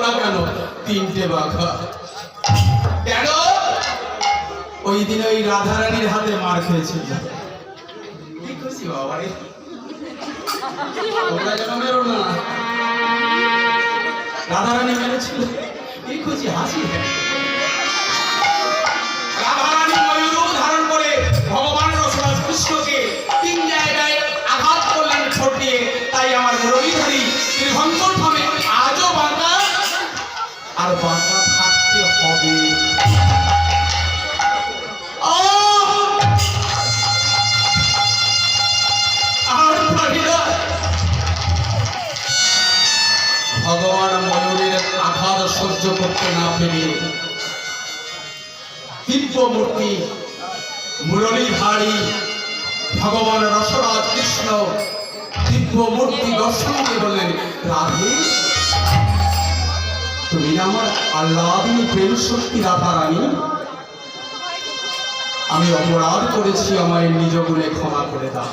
না কেন তিনটে বাঘা? কেন? ওই দিন ওই রাধারানীর হাতে মার খেয়েছিল। কি খুশি বাবা রে, তোমরা যেন মেরো না। রাধারানী মেরেছিল, কি খুশি হাসি। রাধারানী ময়ূর ধারণ করে ভগবান রসরাজ কৃষ্ণকে তিন জায়গায় আঘাত করলেন ঠোঁট দিয়ে। তাই আমার মুরলীধরী শ্রীভঙ্কর ধামে আজও বাঁকা, আর বাঁকা থাকতে হবে। ভগবান ময়ূরের আঘাত সহ্য করতে না পেরে দিব্য মূর্তি মুরলীধারী ভগবান রসরাজ কৃষ্ণ দিব্য মূর্তি দর্শন দিয়ে বললেন, রাধে তুমি না আমার আল্লাদিনী প্রেম শক্তি রাধারানী? আমি অপরাধ করেছি, আমায় নিজ গুণে ক্ষমা করে দাও।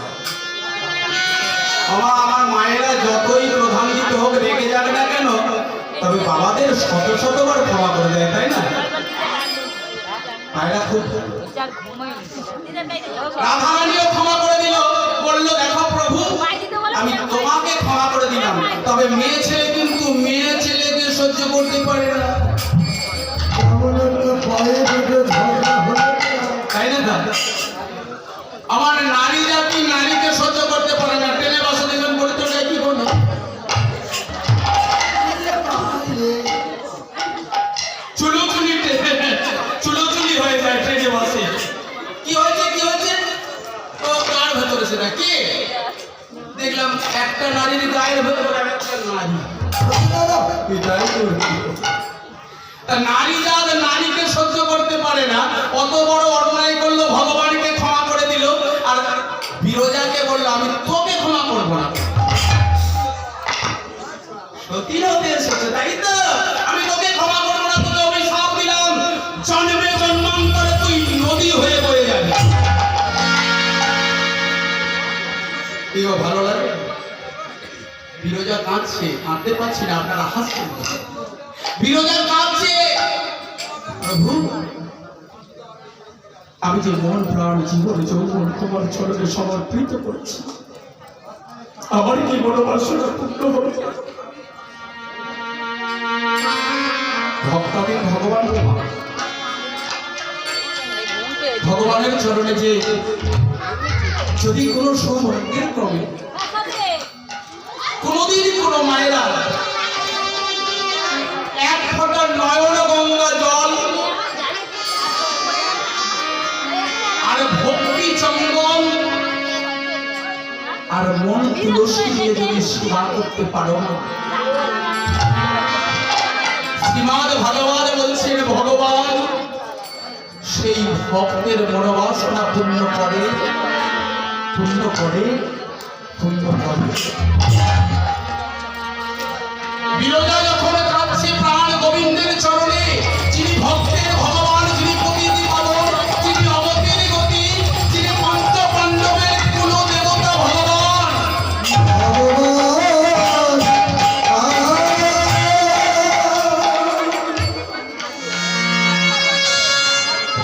আমার মায়েরা যতই প্রধানিত হোক, রেগে যাবে না কেন, তবে বাবাদের শত শতবার ক্ষমা করে দেয়, তাই না? মায়েরা খুব রাধারানীও ক্ষমা করে দিল, বলল, দেখো প্রভু, আমি তোমাকে ক্ষমা করে দিলাম, তবে মেয়ে ছেলে কিন্তু মেয়ে ছেলেকে সহ্য করতে পারে না, তাই না? আমার নারী জাতি নারীকে সহ্য করতে পারে না। ট্রেনে বাসে দেখবেন করে তো যায়, কি করবে? চুলোচুলি হয়ে যায় ট্রেনে বাসে। কি হয়েছে কি হয়েছে? ও কার ভেতরে সেটা কি দেখলাম, একটা নারীর গায়ের ভেতরে একটা নারী। নারী জাত নারীকে সহ্য করতে পারে না, অত বড় অন্যায় করলো, ভগবানকে ক্ষমা করে দিল, আর বিরজাকে বললো আমি তোকে ক্ষমা করবো না। সত্যি হতে এসেছে, তাই তো? আমি তোকে ক্ষমা করবো না, তোকে অভিশাপ দিলাম, জন্মে জন্মান্তরে তুই নদী হয়ে বয়ে যাবি। ভালো লাগে? বিরজা কাঁদছে, কাঁদতে পারছি না, আপনারা হাসছেন। বিরজা কাঁদছে, প্রভু আমি যে মন প্রাণ জীবন যৌবন তোমার চরণে সমর্পিত করছি, আমার কি মনোবাসনা পূর্ণ হবে? ভক্তদের ভগবান, ভগবানের চরণে যে যদি কোনো সৌভাগ্যের ক্রমে কোনদিন কোনো মায়েরা এক ফোঁটা নয়ন গঙ্গা জল আর ভক্তি চন্দন আর মন তুলসী দিয়ে যদি সেবা করতে পারো, শ্রীমদ ভাগবত বলছেন ভগবান সেই ভক্তের মনোবাসনা পূর্ণ করে, পূর্ণ করে, পূর্ণ করে। বিরজা যখন কাঁদছে প্রাণ গোবিন্দের চরণে, যিনি ভক্তের ভগবান, যিনি প্রকৃতি পাবন, যিনি অবতের গতি, যিনি পঞ্চ পাণ্ডবের কুল দেবতা ভগবান,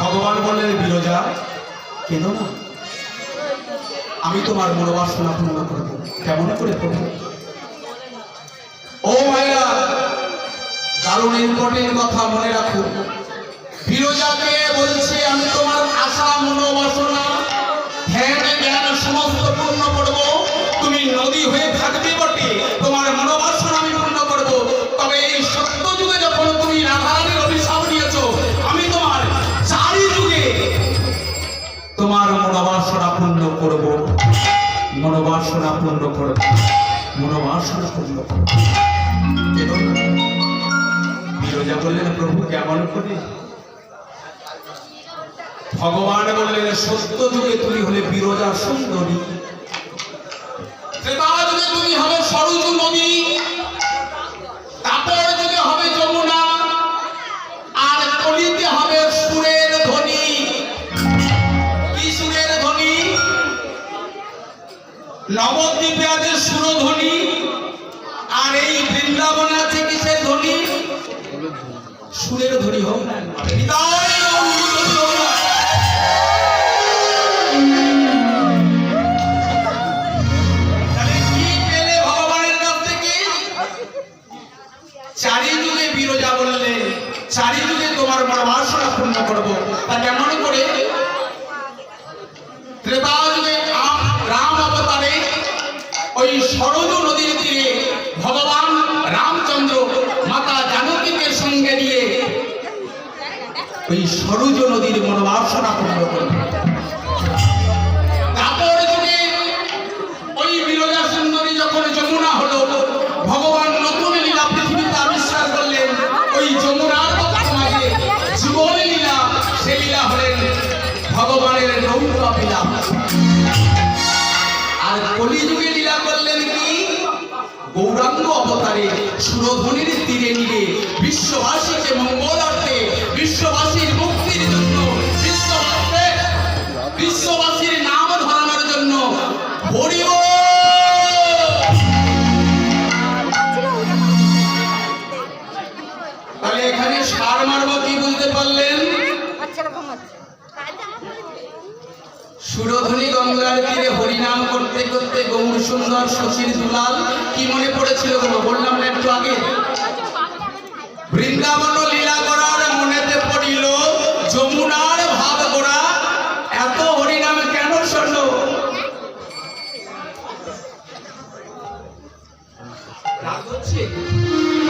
ভগবান বললেন, বিরজা কেঁদো না, আমি তোমার মনোবাসনা পূর্ণ করব। কেমন করে করব? ও মায়েরা, দারুণ ইম্পর্টেন্ট কথা মনে রাখো। বিরজাকে বলছে আমি তোমার আশা মনোবাসনা ধ্যান জ্ঞান সমস্ত পূর্ণ করব। তুমি নদী হয়ে থাকবে বটে, তোমার মনোবাসনা আমি পূর্ণ করব, তবে এই সত্য যুগে যখন তুমি রাধারানীর অভিশাপ নিয়েছো, আমি তোমার চারি যুগে তোমার মনোবাসনা পূর্ণ করব, মনোবাসনা পূর্ণ করব, মনোবাসনা পূর্ণ করব। বিরজা বললেন, প্রভু কেমন করে? ভগবান বললেন, সত্য যুগে তুমি হলে বিরজা সুন্দরী, ত্রেতা যুগে তুমি হবে সরযূ নদী, তারপর যুগে হবে যমুনা, আর কলিতে হবে সুরের ধ্বনি। কি সুরের ধ্বনি? নবদ্বীপে আছে সুরধ্বনি, আর এই বৃন্দাবনে আছে কিসের ধ্বনি? সুরের ধরি হোক না হৃদয় চারিযুগে বিরজা বললে চারিযুগে তোমার মনোবাসনা পূর্ণ করবো। তা কেমন করে? ত্রেতা যুগে রাম অবতারে ওই সরযূ নদীর তীরে ভগবান রামচন্দ্র মাতা জানকীকে সঙ্গে নিয়ে ওই সরযূ নদীর মনোবাসনা পূর্ণ করবে। তারপর যুগে ওই বিরজা সুন্দরী যখন যমুনা হলো, ভগবান নতুন লীলা পৃথিবীতে আবিষ্কার করলেন। ওই যমুনার মাঝে জীবন লীলা, সে লীলা হলেন ভগবানের নৌকা লীলা। আর কলিযুগে লীলা করলেন কি? গৌরাঙ্গ অবতারে সুরধনির তীরে নিয়ে বিশ্ববাসীকে মঙ্গলার্থে, বিশ্ববাসীর মুক্তির জন্য, বিশ্ববাসীর নাম ধরানোর জন্য হরি বল। তাহলে এখানে সার মারব কি বুঝতে পারলেন? সুরধনী গঙ্গার তীরে হরিনাম করতে করতে গৌর সুন্দর শশীর দুলাল কি মনে পড়েছিল? বললাম না একটু আগে, বৃন্দাবন লীলা করার মনেতে পড়িল যমুনার ভাব গোড়া, এত হরিনাম কেন শোন?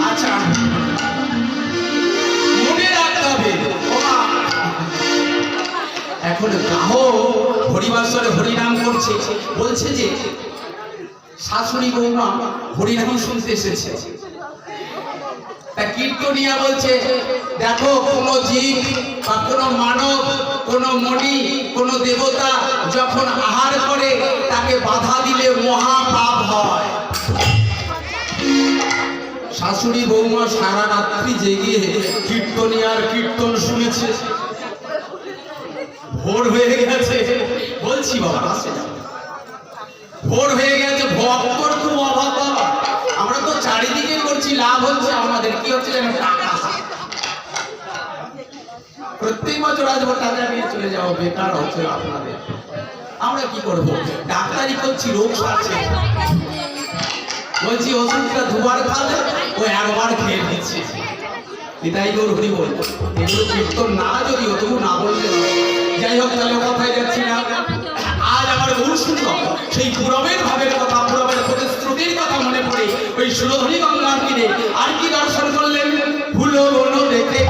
আচ্ছা মনে রাখতে হবে। এখন গাহ হরিবাসরে হরিনাম করছে, বলছে যে শাশুড়ি বৌমা হরিনাম শুনতে এসেছে। তা কীর্তনিয়া বলছে, দেখো কোন জীব বা কোন মানব, কোন মণি, কোন দেবতা যখন আহার করে তাকে বাধা দিলে মহা পাপ হয়। শাশুড়ি বৌমা সারা রাত্রি জেগে কীর্তনিয়ার কীর্তন শুনেছে। ভোর হয়ে গেছে, বলছি বাবা ভোর হয়ে গেছে, ভক্তর খুব অভাব বাবা। আমরা তো চারিদিকে করছি, লাভ হচ্ছে আমাদের কি হচ্ছে যেন টাকা। প্রত্যেক বছর আসবো, টাকা নিয়ে চলে যাবো, বেকার হচ্ছে আপনাদের। আমরা কি করবো? ডাক্তারি করছি, রোগ সারছে। বলছি ওষুধটা দুবার খাবে, ও একবার খেয়ে দিচ্ছে। এটাই তোর হরি বল। এগুলো কীর্তন না যদি তবু না বললে। যাই হোক, তাহলে কোথায় যাচ্ছি না, আজ আমার বহু সুন্দর সেই পুরবের ভাবের কথা, পুরবের প্রতিশ্রুতির কথা মনে পড়ে ওই সুরধনী গঙ্গার তীরে আর কি দর্শন করলেন? ফুলো বন দেখে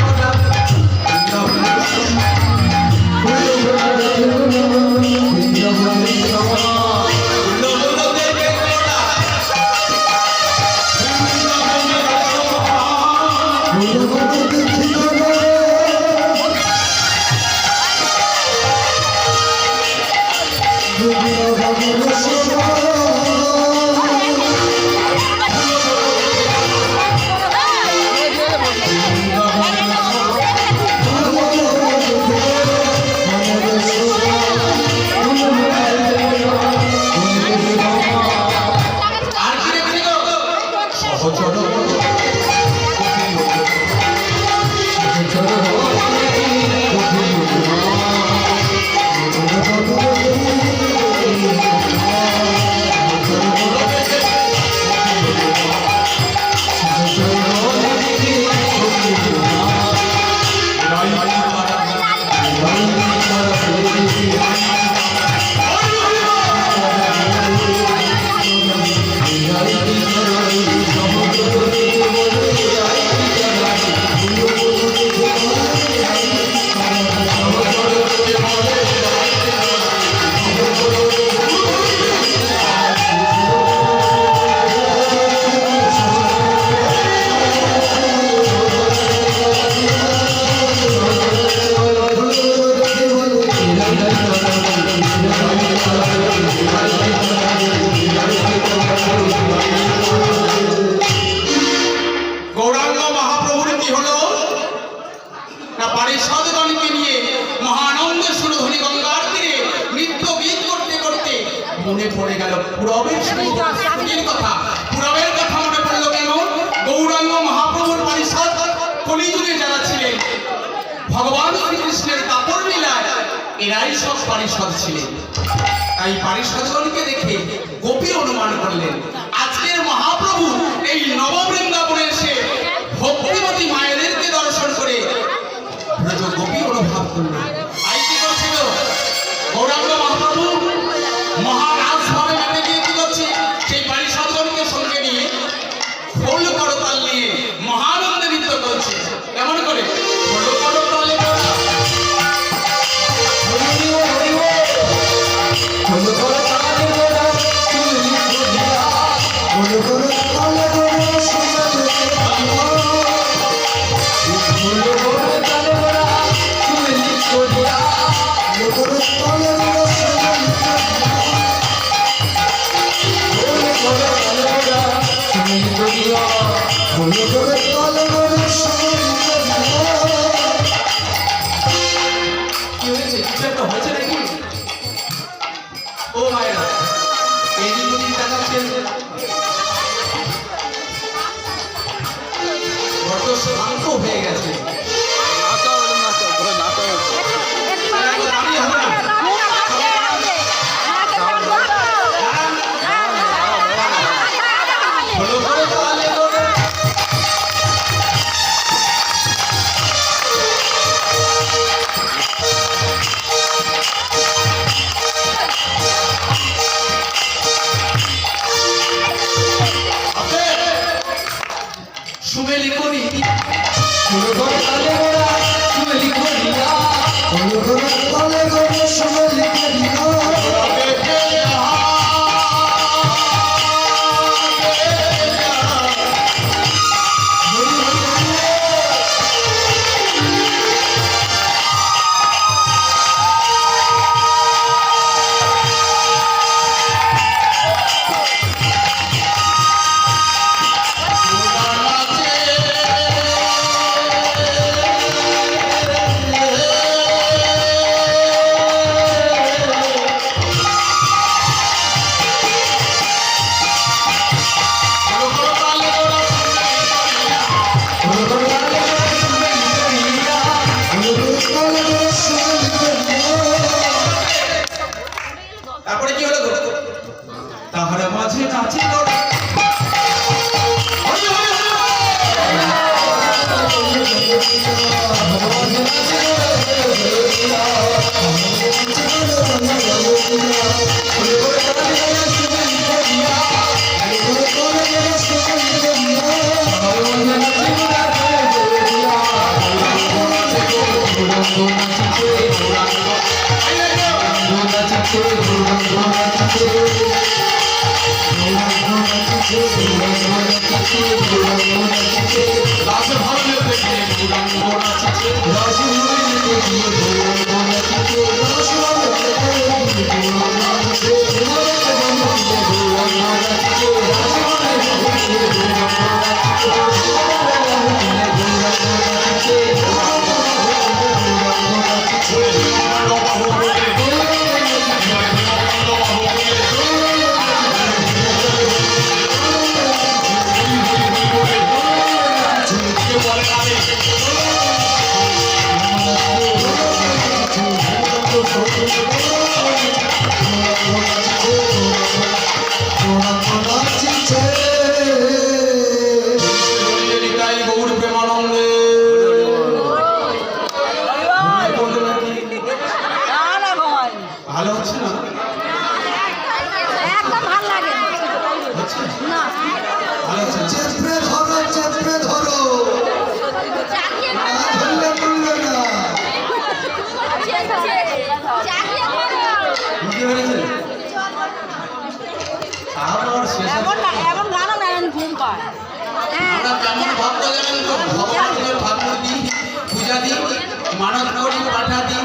মনে পড়ে গেল পুরবের কথা। পুরবের কথা মনে পড়লো কেন? গৌরাঙ্গ মহাপ্রভুর পারিষদ কলিযুগে যারা ছিলেন ভগবান শ্রীকৃষ্ণের কাপড় লীলায় এরাই সব পারিষদ ছিলেন। তাই পারিষদগণকে দেখে গোপী অনুমান করলেন আজকের মহাপ্রভু এই নববৃন্দাবনে এসে ভক্তিমতী মায়েদেরকে দর্শন করে ব্রজ গোপী অনুভব করলেন। তাই কি করছিল গৌরাঙ্গ মহাপ্রভু মহারাজ ভাবে মেতে গিয়ে কি করছে সেই পারিষদগণকে সঙ্গে নিয়ে খোল করতাল নিয়ে মহানন্দে নৃত্য করছে। কেমন করে খোল করতালে হয়েছে নাকি? ও মায়েরা এই যে যদি দেখাচ্ছেন বড্ড শান্ত হয়ে গেছে। সুমেলি করি তারপরে কি হলো তাহার মাঝে নাচি গৌর প্রেমানন্দে ভালো হচ্ছে না একদম ভালো লাগে না ভালো হচ্ছে চেপে ধরো চেপে ধরো ধরলে বলবে না বুঝতে পেরেছেন আবার শেষ এমন গানও নেন ঘুম পায় আমরা কেমন ভক্ত জানেন তো ভগবানের ঠাকুর দিই পূজা দিই মানত করি পাঠা দিই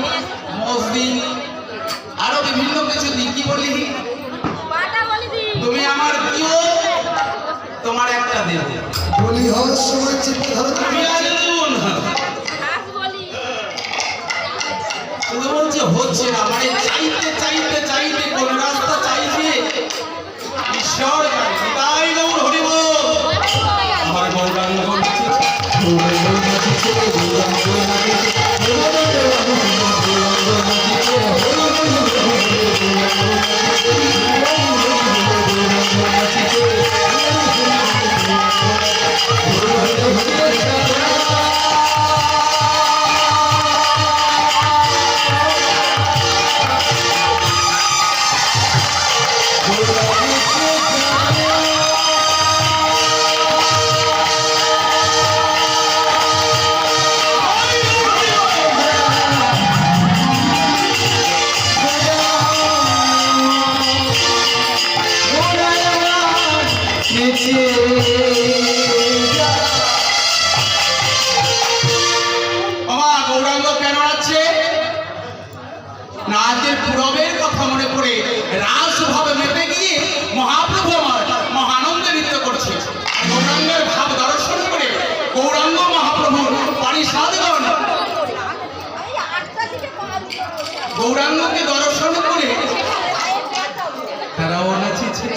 মোষ দিই আরো বিভিন্ন কিছু দিই কি বলি তুমি আমার প্রিয় তোমার একটা দেব বলি হওয়ার সময় চেপে ধরো আমি আয়োজন শুধু বলছে হচ্ছে না মানে চাইতে চাইতে চাইতে কোন রাস্তা চাইছে ঈশ্বর তাই গৌর হরিব আমার গৌরাঙ্গ বাবা গৌরাঙ্গ কেন আছে নাচের পুরবের কথা মনে করে রাসভাবে মেতে গিয়ে মহাপ্রভু আমার মহানন্দে নৃত্য করছে। গৌরাঙ্গের ভাব দর্শন করে গৌরাঙ্গ মহাপ্রভুর পারিষদগণ গৌরাঙ্গকে দর্শন করে তারাও নাচিছে।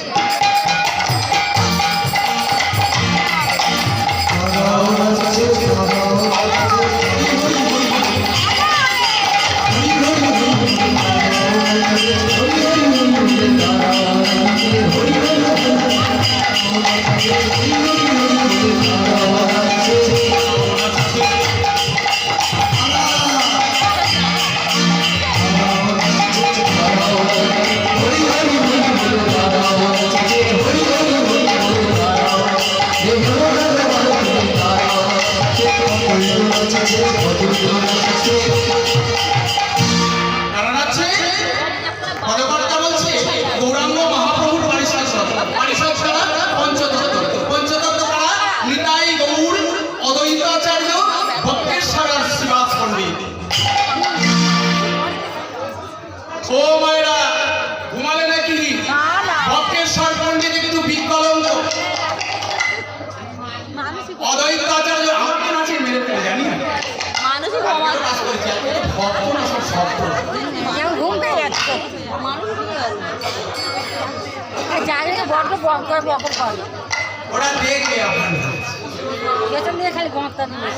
কারণ আছে পদকর্তা বলছে গৌরাঙ্গ মহাপ্রভুর পারিষদ ছাড়া পঞ্চতত্ত্ব কারা নিতাই গৌর অদ্বৈতাচার্য ভক্তেশ্বর শ্রীবাস পণ্ডিত। ও মায়েরা ঘুমালে নাকি? ভক্তেশ্বর পণ্ডিত একটু বিকলঙ্ক, অদ্বৈতাচার্য আমাকে নাচে মেরে ফেলে জানি না মানুষই কাজ করেছে ভক্ত না সব শব্দ ঘুম পেয়ে যাচ্ছে মানুষ জানি তো বড্ড বক করে ওরা দেখে আপনার পেছন দিয়ে খালি গঁতটা দিয়ে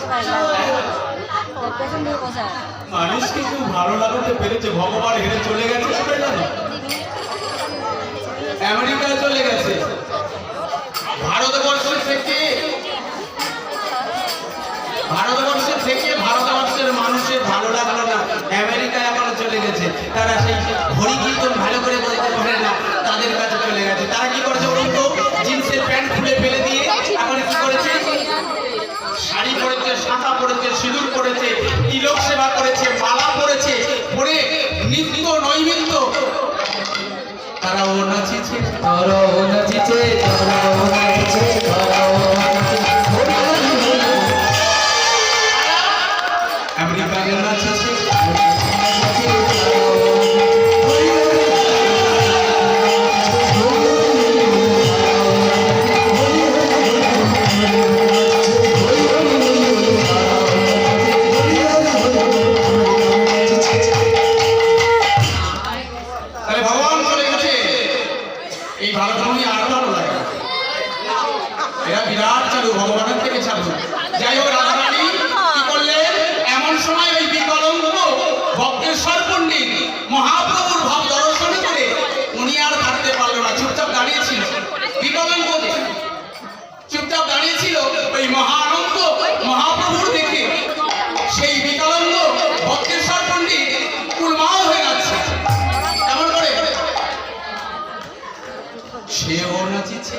পেছন দিয়ে বসা মানুষকে খুব ভালো লাগাতে পেরেছে। ভগবান হেরে চলে গেছে সেটা জানো? আমেরিকায় চলে গেছে। ভারতবর্ষের থেকে ভারতবর্ষের মানুষের ভালো লাগলো না, আমেরিকায় এখনো চলে গেছে। তারা সেই হরি কীর্তন ভালো করে বলতে পারে না, তাদের কাছে চলে গেছে। তারা কি করেছে বলুন তো? জিন্সের প্যান্ট খুলে ফেলে দিয়ে এখন কি করেছে? শাড়ি পরেছে, শাঁখা পরেছে, সিঁদুর পরেছে, তিলক সেবা করেছে, মালা পরেছে, পরে নিত্য নৈমিত্য তারাও নাচিছে। আমেরিকায় নাচিছে। তাহলে ভগবান চলে গেছে, এই ভারতভূমি আর ভালো লাগে না। এরা বিরাট চালু, ভগবানের থেকে চালু। যাই হোক রাধারানী কি করলেন? এমন সময় ওই বিকলঙ্গ ভক্তেশ্বর পণ্ডিত মহাপ্রভুর ভাব দর্শন করে উনি আর থাকতে পারলো না, চুপচাপ দাঁড়িয়েছিল। বিকলঙ্গ চুপচাপ দাঁড়িয়েছিল ওই মহানন্দ মহাপ্রভুর দেখে। সেই বিকলঙ্গ ভক্তেশ্বর পণ্ডিত কুলমাও হয়ে যাচ্ছে। এমন করে সেও নাচিছে।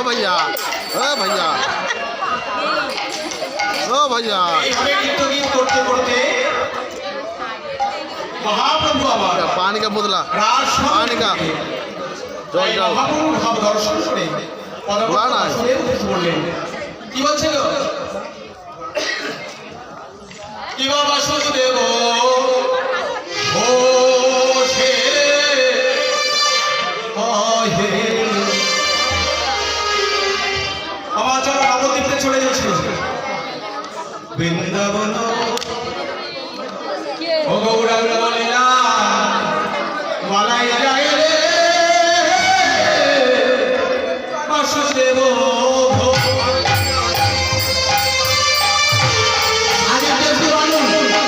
भैया भैया ओ भैया এইভাবে গীত করতে করতে মহাপ্রভু আবার पानी का बोतला রাস पानी का জল জল মহাপ্রভু ভাব দর্শন করে না, না। পদপদ্মে উঠে পড়লেন। কি বলছিল? কি বাবা সুদেব ও সে হে আমার চলো নবদ্বীপে চলে যাচ্ছে বৃন্দাবন ও গৌরাঙ্গ বলিলা মালাই যায় রে বাসুদেব আর চারটে বন্ধ করবো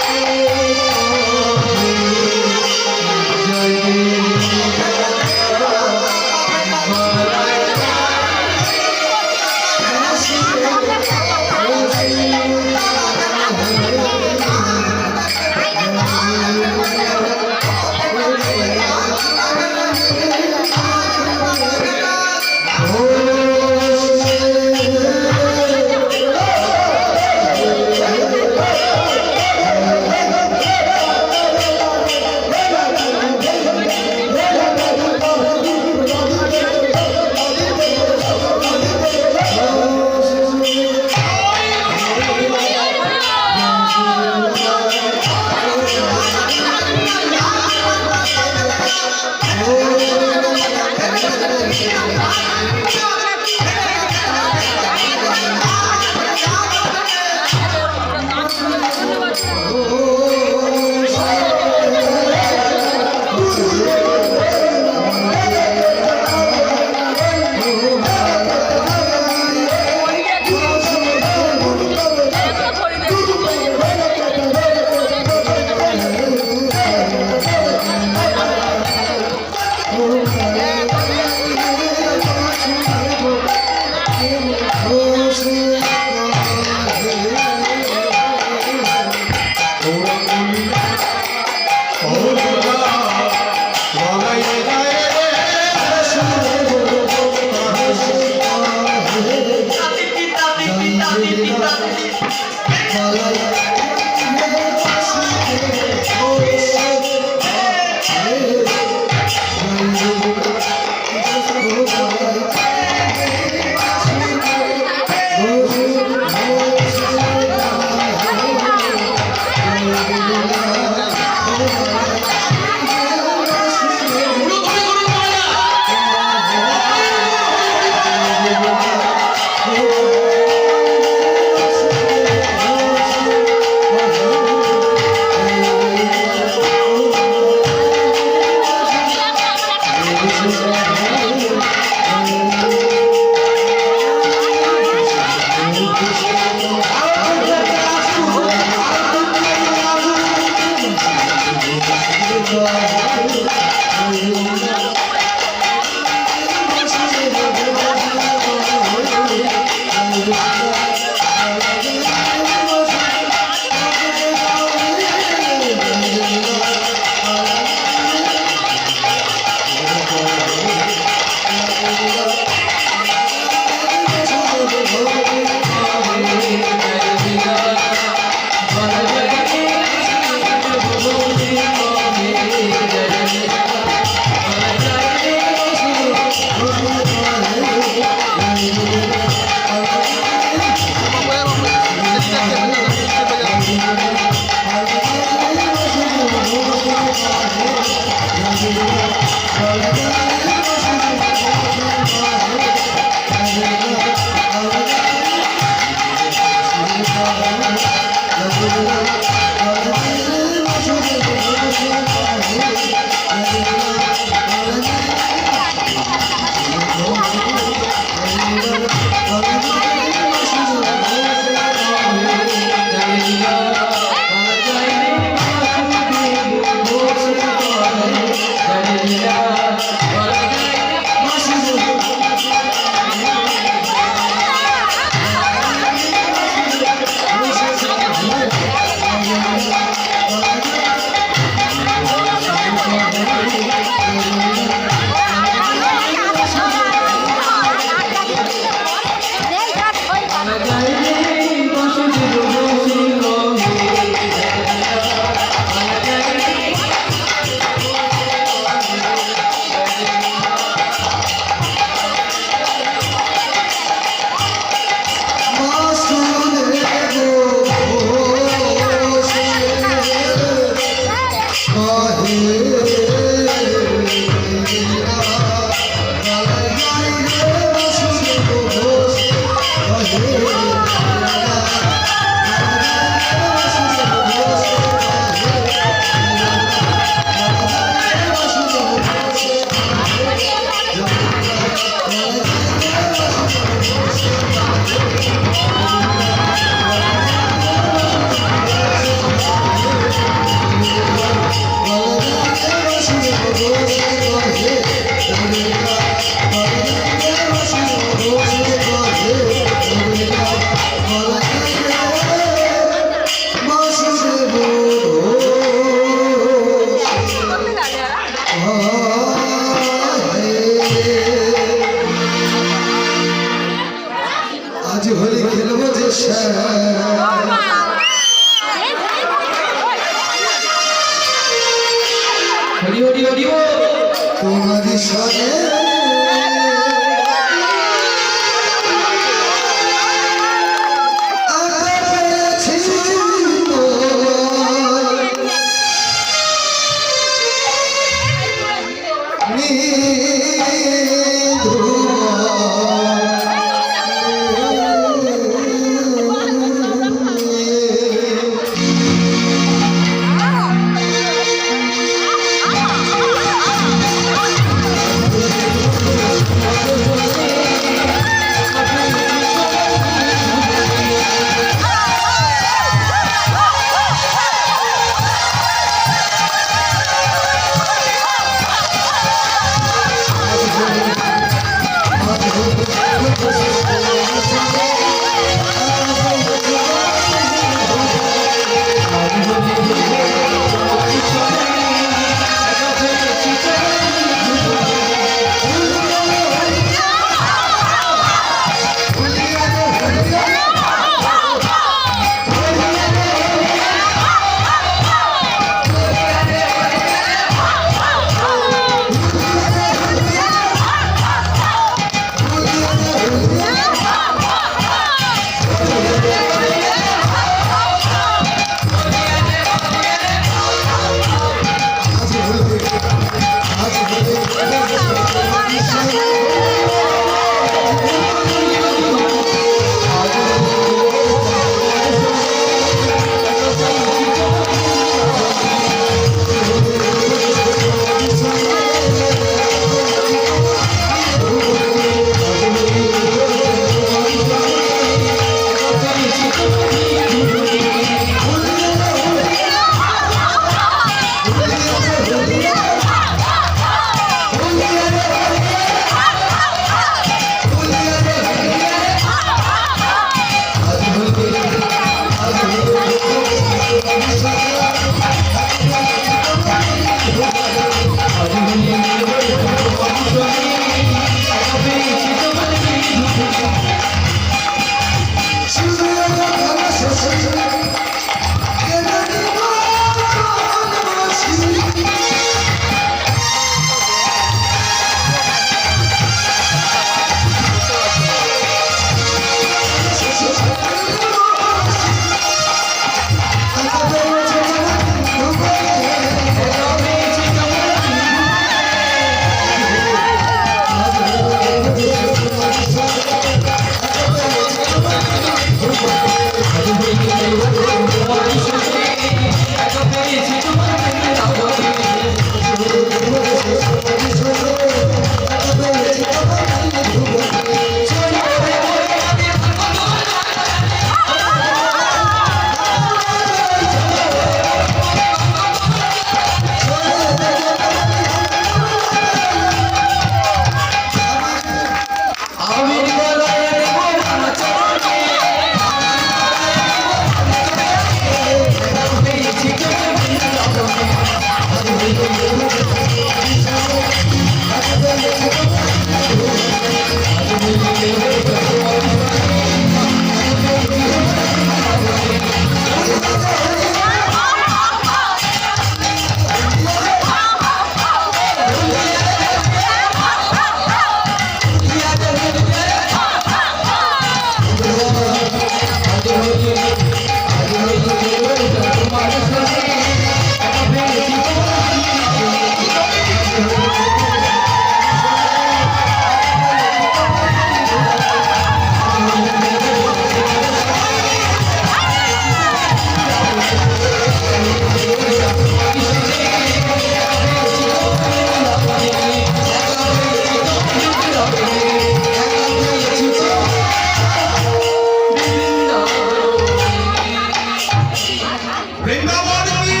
বৃন্দাবন কি?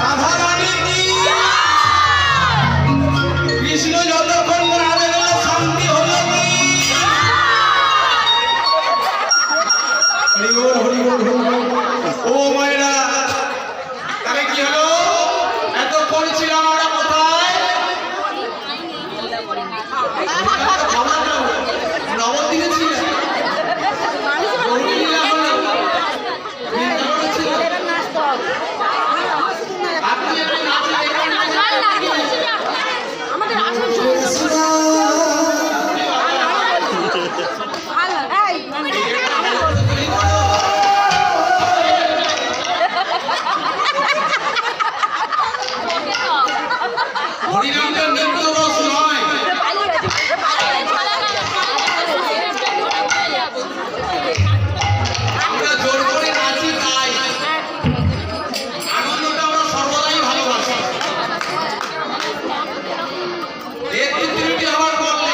রাধা রানী কি? কৃষ্ণ যতক্ষণ রাধে গেল শান্তি হলো কি? হরি বল, হরি বল, হরি বল। ও মায়েরা, তাহলে কি হলো? এতক্ষণ ছিলাম আমরা কোথায়? নবদ্বীপে ছিলাম। গৌরীলীলা হলো। বৃন্দাবনে ছিলাম। আপনি একটু নাচ দেখেন না? আমাদের আসল হরিনামটা নৃত্য রস নয়। আমরা জোর করে নাচি তাই। আনন্দটা আমরা সর্বদাই ভালোবাসি। একটু ত্রুটি হওয়ার বললে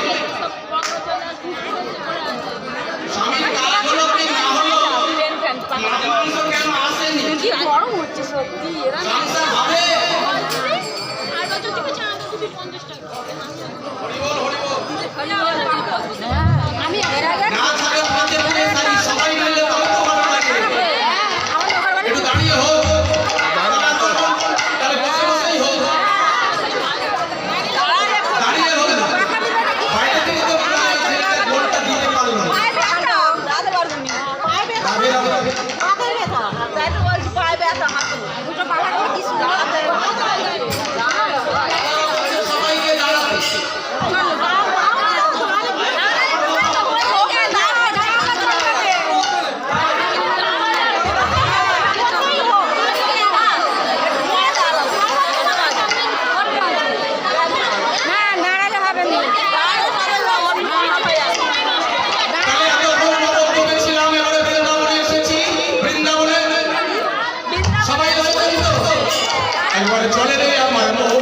স্বামীর কাজ হলো কি না হলো, মাঝে মাংস কেন আসেনি, কি গরম হচ্ছে সত্যি এরা সংসার হবে। আমি এর আগে না থাকে পাঁচে পুড়ে থাকি, সবাই মিলে তবে তো ভালো লাগে। আমার লোকের বাড়ি একটু দাঁড়িয়ে হোক, তাহলে বসে বসেই হোক, দাঁড়িয়ে হোক না। বাইরে থেকে তো মনে হয় ছেলেটা গোলটা দিতে পারলো না। দুটো পালা করে কি সুন্দর সবাইকে দাঁড়াতে। না দাঁড়ালে হবে না তাহলে এতক্ষণ নবদ্বীপে ছিলাম, এবারে বৃন্দাবনে এসেছি। বৃন্দাবনে সবাই এসেছেন তো? একবারে চলে রে আমার মন।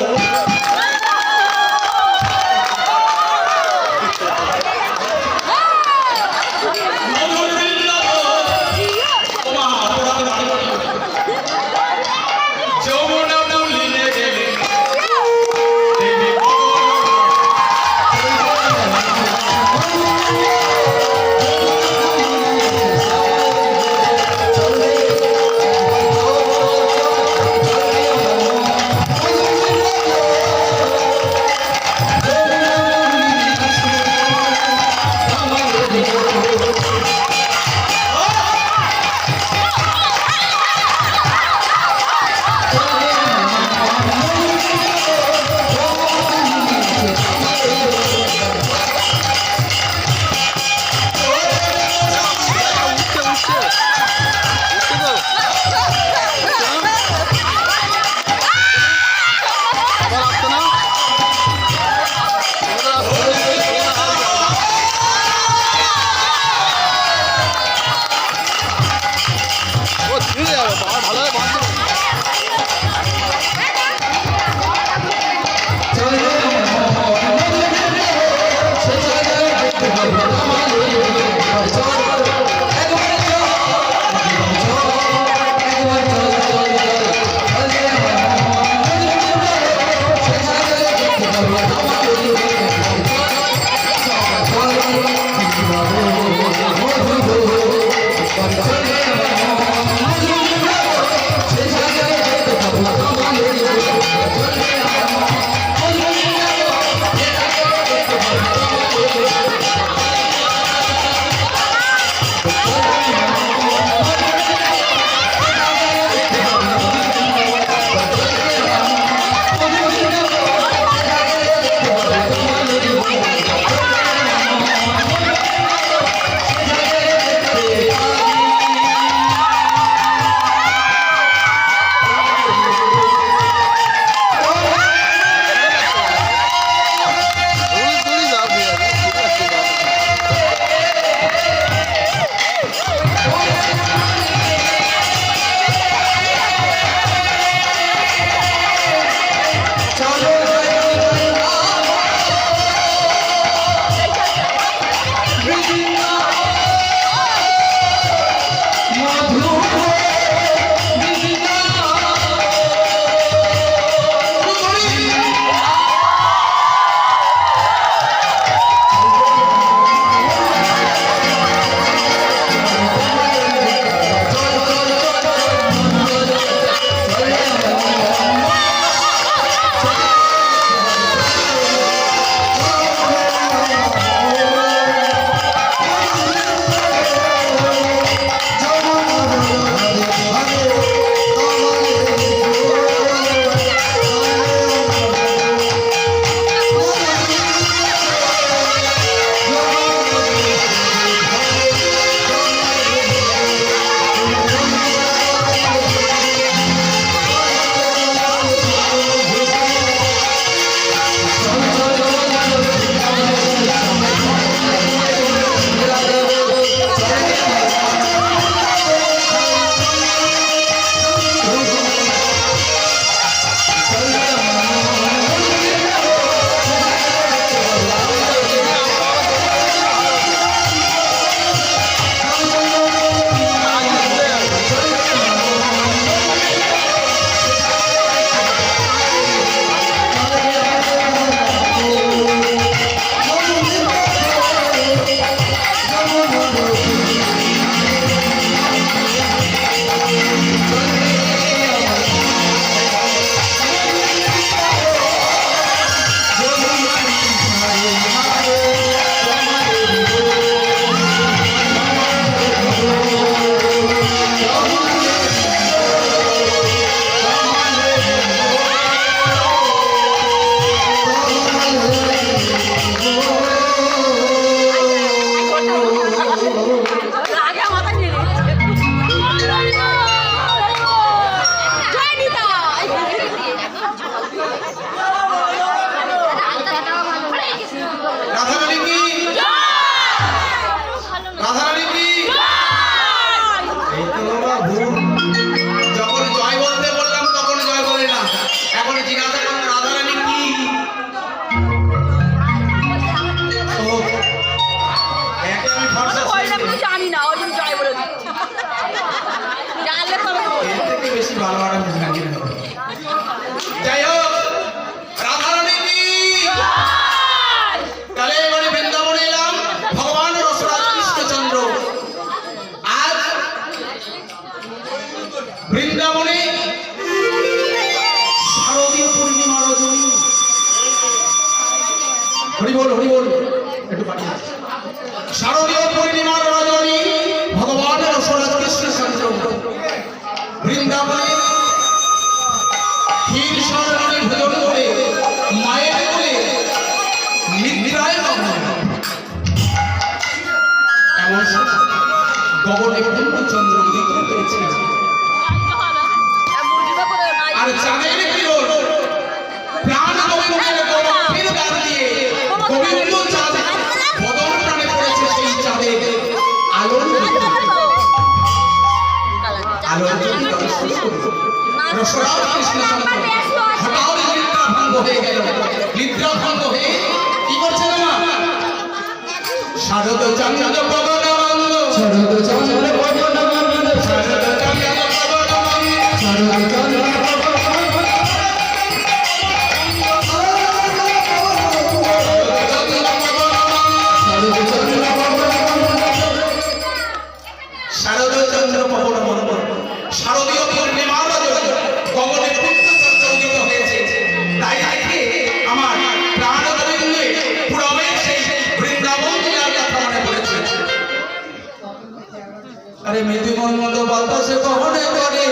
মধুর বৃন্দাবন, ওমা অপরাধ নারী। যমুনা মলিনে গেলে দেবী Thank you. আগে মাথা নিয়ে জয় নিতা রাধারানী কি রাধারানী কি এই তো বাবু যখন জয় বলতে বললাম তখন জয় বলে না, এখন জিজ্ঞাসা করেন রাধারানী কি। ও, একে আমি ফর্সা জানি না ওই জন্য জয় বলে দিচ্ছি জানলে তবে এর থেকে বেশি ভালো আর আমি জানি না। যাই হোক, রাধারানী কি তাহলে এবারে বৃন্দাবনে এলাম ভগবান রসরাজ কৃষ্ণচন্দ্র। আজ বৃন্দাবনে শারদীয় পূর্ণিমা রজনী। হরি বল একটু পাঠিয়ে শারদীয় পূর্ণিমার রজনী ভগবান রসরাজ কৃষ্ণচন্দ্র বৃন্দাবনে ক্ষীর সরণে ভোজন করে মায়ের কোলে নিদ্রায় মগ্ন। এমন সময় গগনে পূর্ণচন্দ্র উদিত হয়েছে আর চাঁদের কিরণ প্রাণ গোবিন্দের গগনের দ্বার দিয়ে গোবিন্দ চাঁদ বদন প্রাণে পড়েছে। সেই চাঁদের আলোর রসরাজ কৃষ্ণচন্দ্র হঠাৎ নিদ্রা ভঙ্গ হয়ে গেল। নিদ্রা ভঙ্গ হয়ে কি করছে না শারদ চন্দ্র পবনবন্ধ শারদ চন্দ্র পবনবন্ধ শারদ চন্দ্র পবনবন্ধ শারদ চন্দ্র শারদচন্দ্র পবনবন্ধ শারদীয় পূর্ণিমার রজনী গগনে পূর্ণচন্দ্র উদিত হয়েছে। তাই দেখে আমার প্রাণ গোবিন্দে পুরমের সেই বৃন্দাবন লীলার কথা মনে পড়েছে। আরে মৃদু মন্দ বাতাসে কহনে করে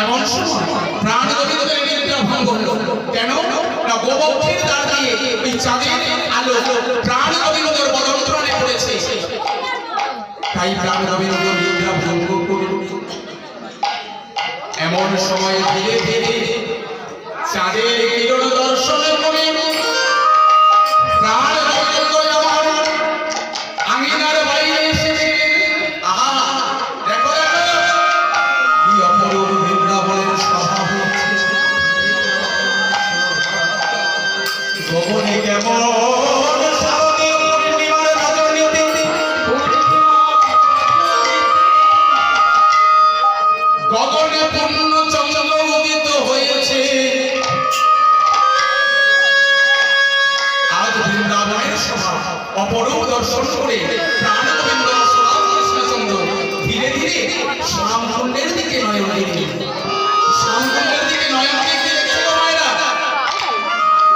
এমন সময় প্রাণ গোবিন্দের নিদ্রা ভঙ্গ হলো। কেন না গোবক্ষীর দ্বার দিয়ে এই চাঁদের আলো প্রাণ গোবিন্দের বদন্ত্রণে পড়েছে। তাই প্রাণ গোবিন্দ নিদ্রা ভঙ্গ করল। এমন সময় ধীরে ধীরে চাঁদের কিরণ দর্শন করে প্রাণ গোবিন্দ আমার আঙিনার বাইরে এসেছে। আহা দেখো দেখো কি অপরূপ বৃন্দাবনের সভা হচ্ছে। গগনে কেমন শারদীয় পূর্ণিমার রজনীতে গগনে পূর্ণচন্দ্র উদিত হয়েছে। আজ বৃন্দাবনের সভা অপরূপ দর্শন করে প্রাণ গোবিন্দ রসরাজ কৃষ্ণচন্দ্র ধীরে ধীরে শ্যামকুণ্ডের দিকে নয়ন দিকে শ্যামকুণ্ডের দিকে নয়ন দিকে দেখছে গো মায়েরা।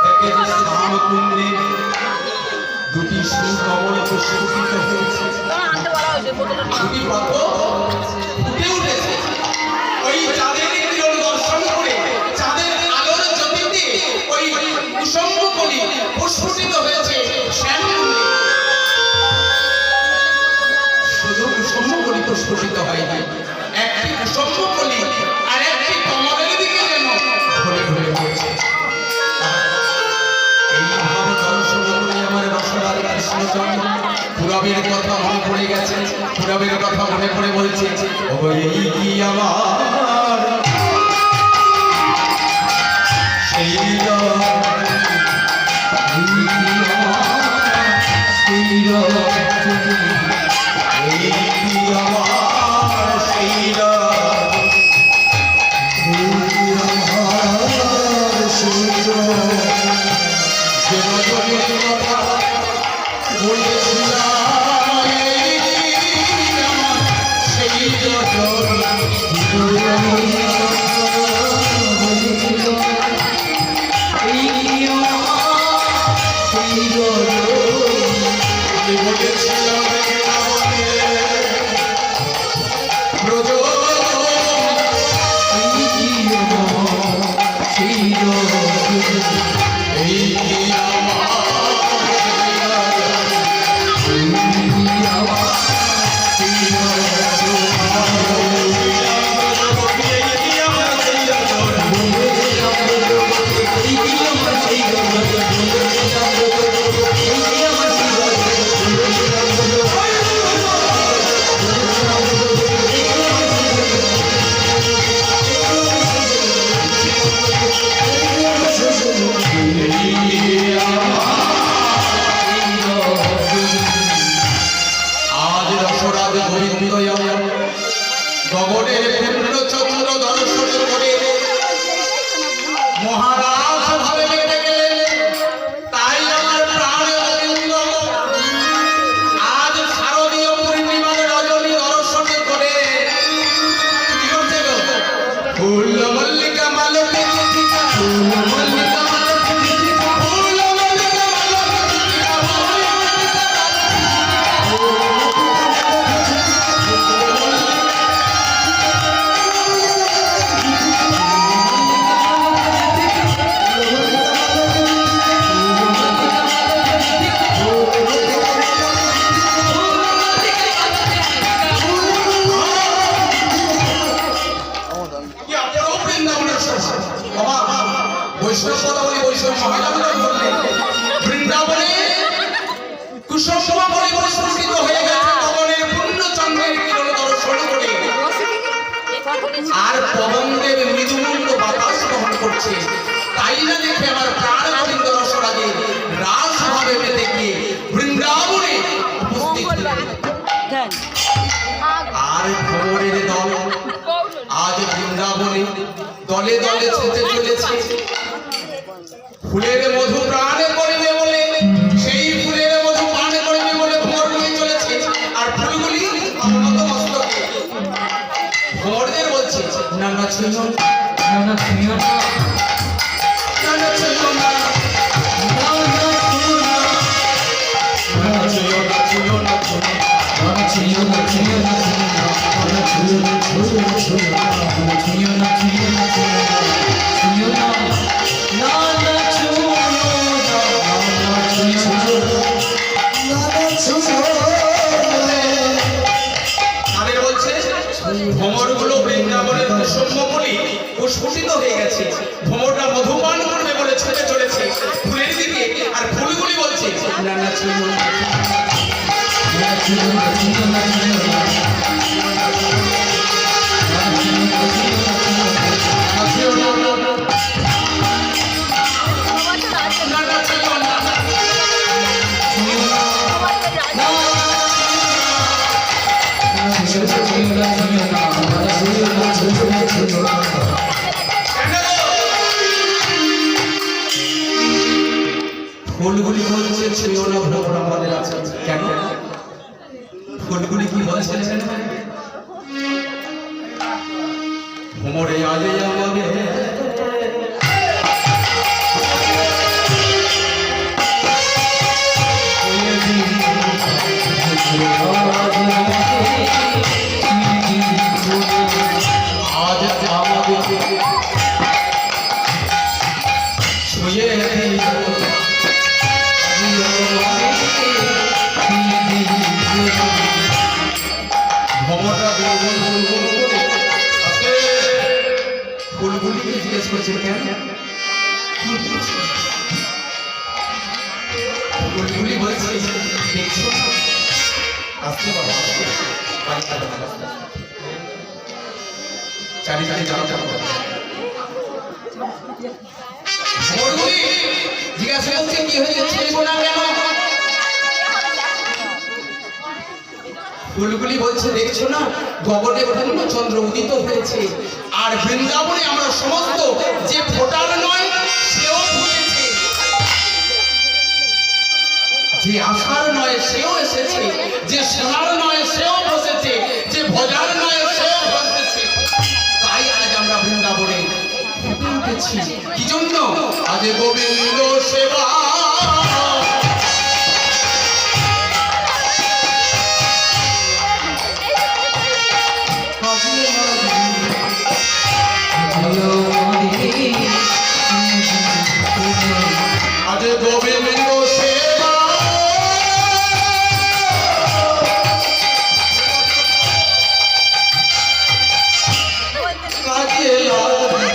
দেখে যে শ্যামকুণ্ডে দুটি সুকমল পুষ্পিত হয়েছে, দুটি পদ্ম ফুটে উঠেছে। ওই চাঁদের কিরণ দর্শন করে চাঁদের আলোর জ্যোতিতে ওই কুসুমকলি প্রস্ফুটিত হয়েছে শ্যামকুণ্ডে। শুধু কুসুমকলি প্রস্ফুটিত হয়নি, একটি কুসুমকলি আর একটি কমলের দিকে যেন ঘুরে ঘুরে পড়ছে। এইভাবে দর্শন করে আমার রসরাজ কৃষ্ণচন্দ্র পুরবের কথা মনে পড়ে গেছে। পুরবের কথা মনে পড়ে বলছে, ও এই কি আমার সেই গোবিন্দ গগনের পূর্ণচন্দ্র দর্শন করে মহারাজ ভাবে বেঁধে গেলেন। তাই আমার প্রাণ গোবিন্দ আজ শারদীয় পূর্ণিমার রজনী দর্শন করে কি করছে গো? ফুল মল্লিকা মালতী চিঠিকা, ফুল মল্লিকা মালতী চিঠিকা, ফুল মল্লিকা মালতী চিঠিকা, ফুল মল্লিকা কি আপনারাও বৃন্দাবনের সভা? বাবা বৈষ্ণব পদাবলী বৈষ্ণব মহিলাদের বললেন বৃন্দাবনে কুসুম পরিবর্তিত হয়ে গেছে গগনের পূর্ণচন্দ্রের কিরণ দর্শন করে। আর পবনদেব মৃদুমন্দ বাতাস বহন করছে। তাই না দেখে আমার প্রাণ গোবিন্দ রসরাজে রাস ভাবে মেতে গিয়ে বৃন্দাবনে উপস্থিত হলেন। আর ভ্রমণের দল আজ বৃন্দাবনে দলে দলে ছুটে চলেছে। ফুলের মধু প্রাণে করিবে বলে সেই ফুলের মধু পান করিবে বলে ভ্রমর নিয়ে চলেছে। আর ফুলগুলি অনত মস্তকে ভ্রমরদের বলছে না না ছুঁয়ো না, না না ছুঁয়ো না, না না ছুঁয়ো না, না না ছুঁয়ো না, না না ছুঁয়ো না, ছুঁয়ো না, ছুঁয়ো না, ছুঁয়ো না, ছুঁয়ো না, ছুঁয়ো না, ছুঁয়ো না, ছুঁয়ো না, ছুঁয়ো না, ছুঁয়ো না, না না ছুঁয়ো না, না না ছুঁয়ো না। তাদের বলছে ভ্রমরগুলো বৃন্দাবনের কুসুমমণি পুষ্পিত হয়ে গেছে। ভ্রমরটা মধুপান করবে বলে ছুটে চলেছে ফুলের দিকে। আর ফুলগুলি বলছে না না ছুঁয়ো না, না ছুঁয়ো না, ছুঁয়ো না, ছুঁয়ো না, ছুঁয়ো না, না না ফুলগুলি বলছে ছুঁয়ো না, ভ্রমর আমাদের আছে। কেন ফুলগুলি কি বলছে? ভ্রমরে আলে আমাকে আজ আমাকে ছুঁয়ে ভ্রমরটা ফুলগুলিকে জিজ্ঞেস করছে কেন ফুলগুলি বলছে দেখছো না, আসতে পারো চারিদিকে যাও যাও। ভ্রমরগুলি জিজ্ঞাসা করছে কি হয়েছে ছেড়ে না কেন? ফুলগুলি বলছে দেখছো না গগনে পূর্ণচন্দ্র উদিত হয়েছে। আর বৃন্দাবনে আমরা সমস্ত যে ফোটার নয় সেও ফুটেছে, যে আশার নয় সেও এসেছে, যে সোনার নয় সেও বসেছে, যে ভজার নয় সেও বসেছে। তাই আজ আমরা বৃন্দাবনে ফুটে উঠেছি। কি জন্য? আজ গোবিন্দ সেবা আজ গোবিন্দ সেবা কাজে লাগবে।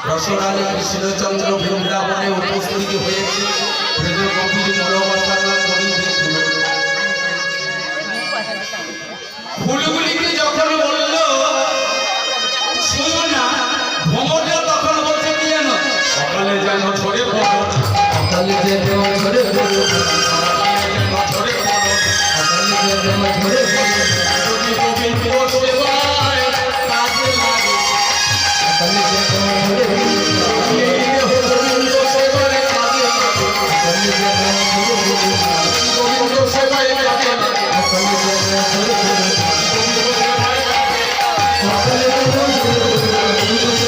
রসরাজা কৃষ্ণচন্দ্র বৃন্দাবনে উপস্থিত হয়েছে ব্রজ কবির মনোবাসনা করিতে ফুলগুলিকে যখন বলল শোনো না, ভ্রমরটা তখন বলছে কি জানো, সকালে যেন ঝরে পড়ো, সকালে যেন ঝরে পড়ো, সকালে যেন ঝরে পড়ো, সকালে যেন ঝরে পড়ো, যদি কবির সেবায় কাজে লাগে, সকালে যেন ঝরে পড়ো, গোবিন্দ সেবায় কাজে লাগে, সকালে যেন ঝরে পড়ো, গোবিন্দ সেবায় কাজে লাগে, সকালে যেন ঝরে পড়ো, সকালে যেন ঝরে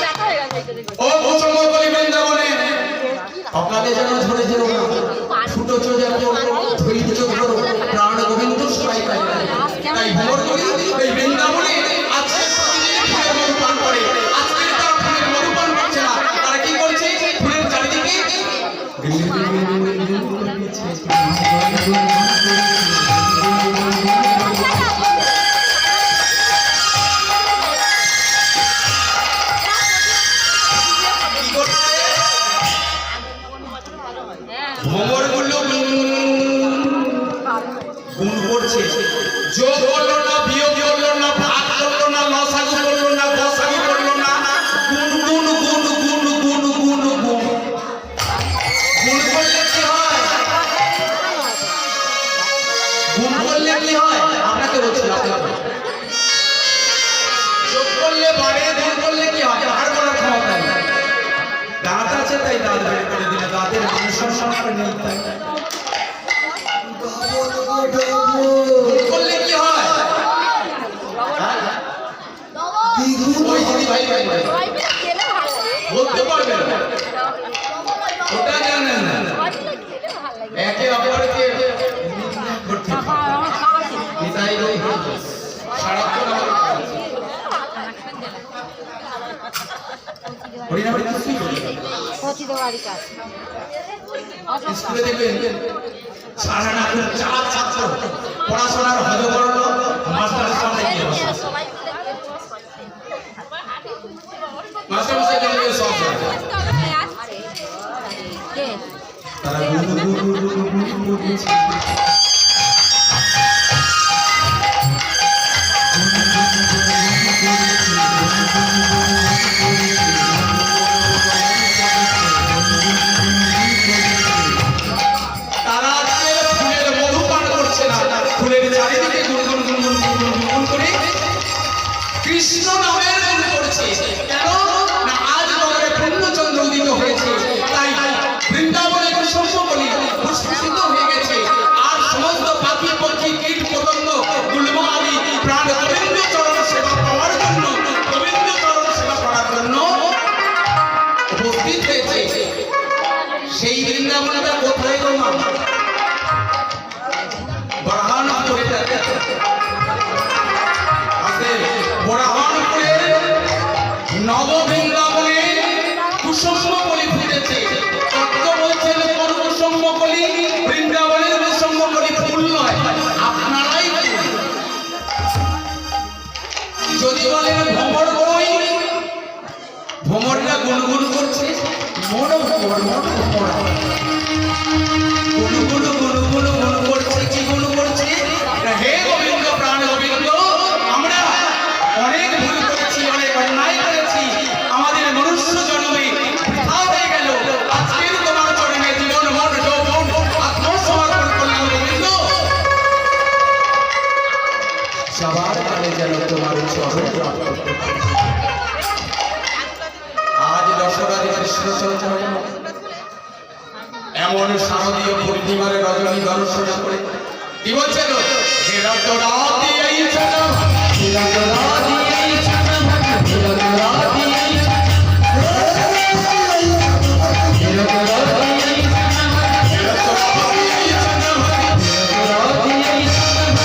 ব্যথা হয়ে গেছে এইটা দেখো। ও কুসুম কলি বৃন্দাবনে সকালে যেন ঝরে যেও না, ছোটো চোজা ধৈর্য ধরো, প্রাণ গোবিন্দ সবাই কাজে লাগে। তাই ভ্রমর করি এই বৃন্দাবনে আজকে প্রতিদিন ফুলের মধু পান করে, আজকে তারা ফুলের মধু পান করছে না, তারা কি করছে ফুলের চারিদিকে কি করছে ভ্রমরগুলো গুণ করছে, যোগ করলো না, বিয়োগ করলো না, ভাগ করলো না, লসাগু করলো না, গসাগু করলো না, গুণ গুণ গুণ গুণ গুণ গুণ গুণ গুণ করলে কি হয়, গুণ করলে কি হয় আপনাকে বলছি, আপনাকে যোগ করলে বাড়ে, গুণ করলে কি হয় আর বলার ক্ষমতা নেই। দাঁত আছে তাই দাঁত বের করে দিলে, দাঁতের মান সম্মান নেই তাই গুণ করলে কি হয়, ওই দিদি ভাই ভাই ভাই সবাই মিলে খেলে ভালো লাগে। বলতে পারবেন না, ওটা জানেন না, সবাই মিলে খেলে ভালো লাগে। একে অপরকে করতে এটাই ওই সারাক্ষণ আমার হরিনামের কিছুই করি না। স্কুলে দেখবেন সারা রাত চার ছাত্র পড়াশোনার হজ করলো, মাস্টারের সামনে গিয়ে বসে, সবাই মিলে খেলে মাস্টার মশাই দেখবে সব জানে। তারা গুরু গুরু গুরু গুরু গুরু বলছে। তারা আজকে ফুলের মধু পান করছে না, ফুলের চারিদিকে গুনগুন গুনগুন গুনগুন গুনগুন করে কৃষ্ণ নামের গুণ করছে। কেন না আজ নগরে পূর্ণচন্দ্র উদিত হয়েছে, তাই বৃন্দাবনে কৃষ্ণ বলি পুষ্পিত হয়ে গেছে, আর সমস্ত পাখি পক্ষী কীট পতঙ্গ গুল্ম আদি প্রাণ গোবিন্দ চরণ সেবা পাওয়ার জন্য, গোবিন্দ চরণ সেবা করার জন্য উপস্থিত হয়েছে। সেই বৃন্দাবনটা কোথায় গো মা? বরহানপুরে আছে, বরহানপুরে নব বৃন্দাবনে কুসুম্বকলি ফুটেছে। তত্ত্ব বলছেন কোন কুসুম্বকলি? বৃন্দাবনের কুসুম্বকলি ফুল নয়, আপনারাই ফুল। যদি বলেন ভ্রমর বই, ভ্রমরটা গুনগুন করছে, মন ভ্রমর মন ভ্রমর গুনু গুনু গুনু গুনু গুনু করছে, কি গুনু করছে? হে গোবিন্দ, প্রাণ গোবিন্দ, আমরা অনেক ভুল করেছি, অনেক অন্যায় করেছি, আমাদের মনুষ্য জন্মে বৃথা হয়ে গেল, আজকের তোমার চরণে জীবন মন যৌবন আত্মসমর্পণ করলাম গোবিন্দ, সবার কালে যেন তোমার চরণ প্রাপ্ত করতে পারি। আজ দশরাজ কৃষ্ণচন্দ্র এমন শারদীয় পূর্ণিমার রজনী দর্শনা করে কি বলছেন? হে রক্তরাতি এই ছানা, হে রক্তরাতি এই ছানা, হে রক্তরাতি এই ছানা, হে রক্তরাতি এই ছানা, হে রক্তরাতি এই ছানা, হে রক্তরাতি এই ছানা।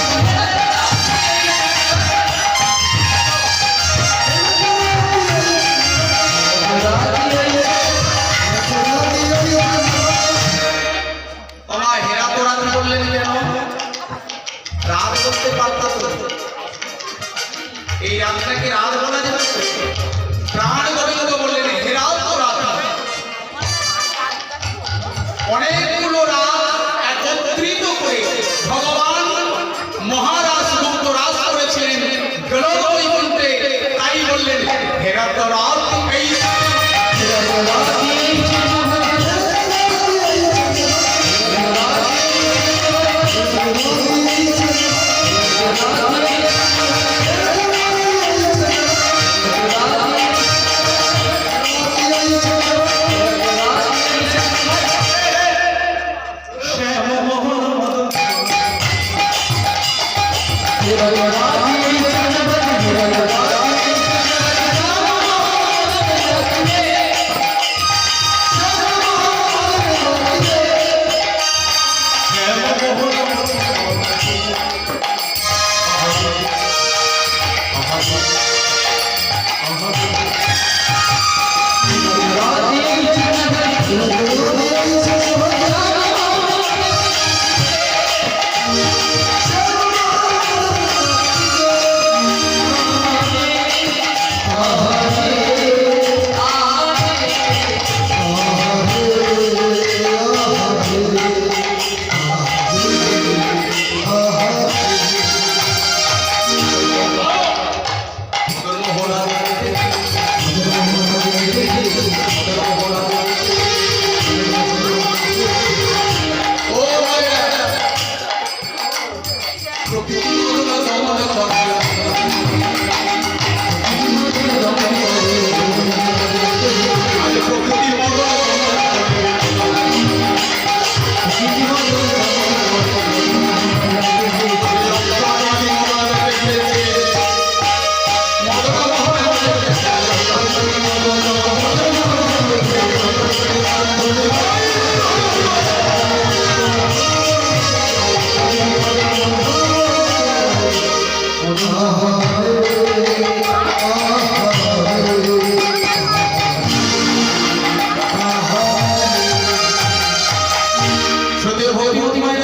সত্যি ভগবতী মায়ের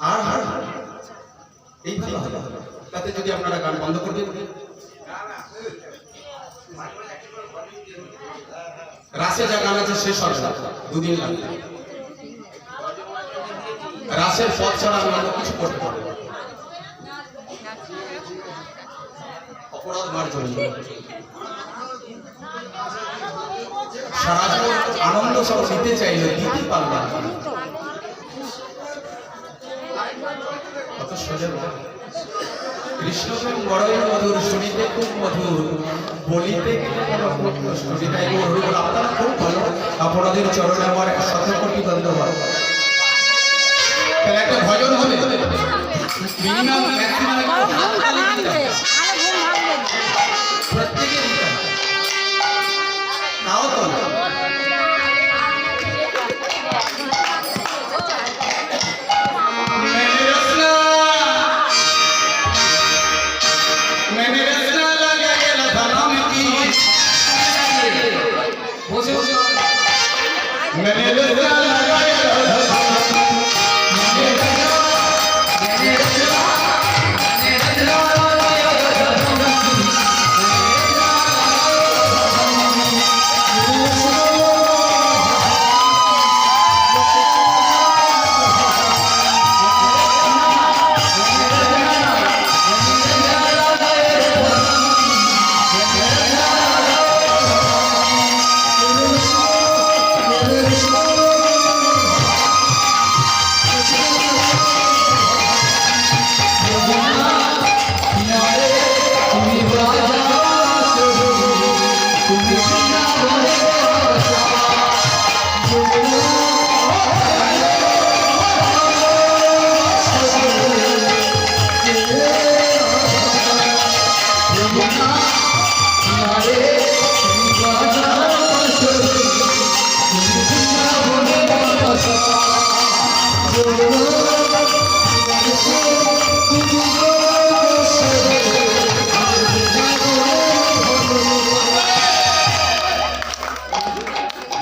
আর আর এই ভালো হবে তাতে যদি আপনারা গান বন্ধ করে দেন রাসে যা গান আছে শেষ হবে না, দুদিন লাগবে রাসের পথ ছাড়া আমি অন্য কিছু করতে পারবো না। অপরাধ মার্জন সারা জীবন আনন্দ সব নিতে চাইলে দিতে পারলাম না। কত সোজা নয়। কৃষ্ণ প্রেম বড়ই মধুর, শুনিতে খুব মধুর, বলিতে গেলে কোনো খুব কষ্ট। যেটাই বলবো আপনারা খুব ভালো, আপনাদের চরণে আমার এক শতকোটি ধন্যবাদ। তাহলে একটা ভজন হবে মিনিমাম ম্যাক্সিমাম প্রত্যেকে দিতে হবে। তাও তো না। मैंने रचना लगा ये धर्म की मैंने रचना लगा ये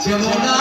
যমুনা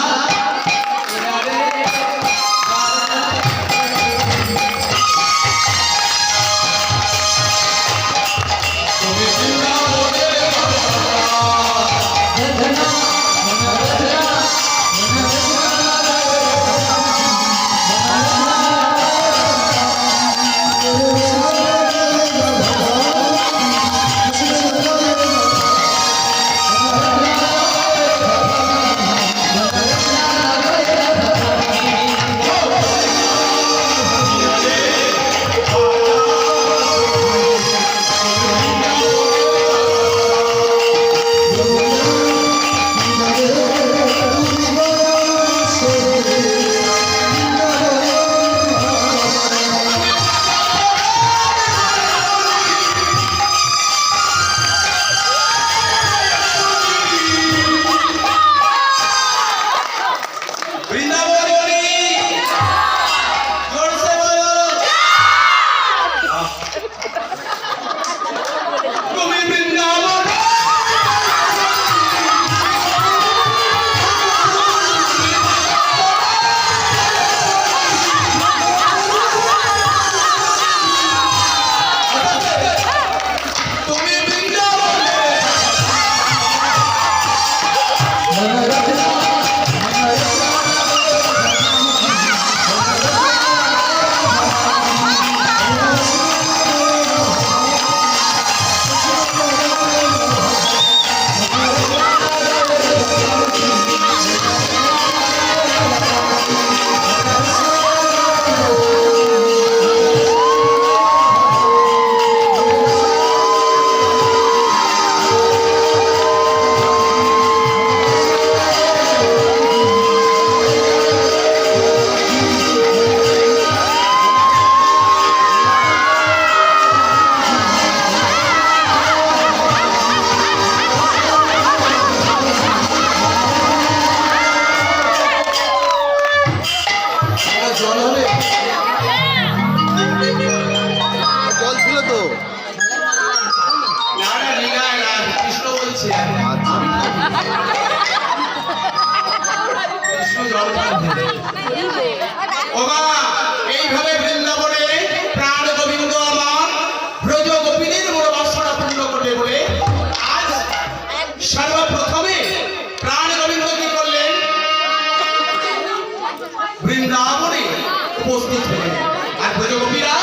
উপস্থিত হলেন। আর ব্রজগোপীরা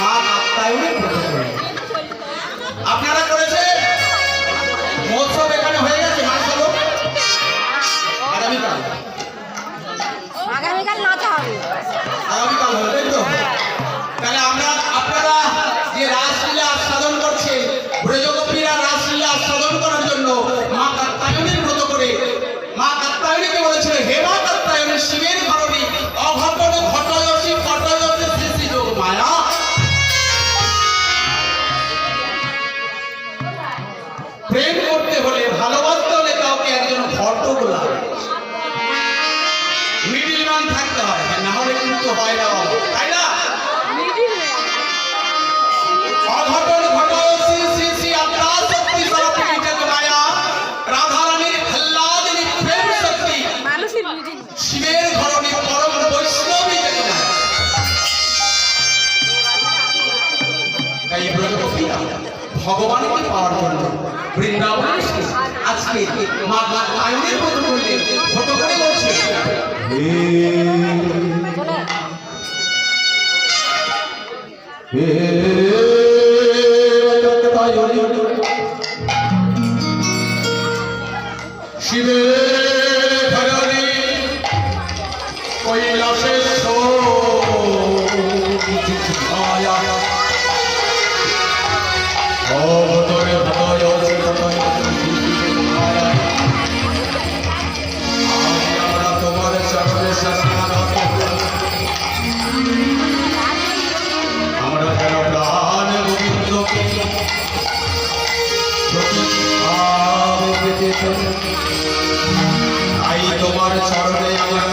মা কাত্যায়নের ব্রত করলেন। আপনারা করেছেন মহোৎসব এখানে হয়ে গেছে মানসব আগামীকাল আগামীকাল নাচা হবে। আগামীকাল হবে তাই তো? তাহলে আপনারা যে রাসলীলা আস্বাদন করছেন, ব্রজগোপীরা রাসলীলা আস্বাদন করার জন্য মা কাত্যায়নের ব্রত করে মা কাত্যায়নীকে বলেছিল, হে মা কাত্যায়নী, শিবের ঘরণী অঘটন ঘটয়সী ঘটয়সী শ্রী শ্রী যোগ মায়া। প্রেম করতে হলে, ভালোবাসতে হলে কাউকে একজন ঘটক লাগে, মিডিলম্যান থাকতে হয়, না হলে কিন্তু হয় না বাবা, তাই না? অঘটন ঘটয়সী শ্রী শ্রী আদ্যা শক্তি সরস্বতী যোগ মায়া, রাধারানীর আহ্লাদিনী প্রেম শক্তি, মানুষের মিটিং শিবের ঘরণী পরম বৈষ্ণবী যোগ মায়া। তাই ব্রজগোপীরা ভগবানকে পাওয়ার জন্য বৃন্দাবনে এসে আজকে মা কাত্যায়নের ব্রত করলেন। ব্রত করে বলছে, শিবের ঘরণী কৈলাসের মায়া, অবতরে ভয় মায়া, আমরা তোমার চরণে শরণাগত, আমরা যেন প্রাণ গোবিন্দকে প্রতিভাবে পেতে চাই। তাই তোমার চরণে আমরা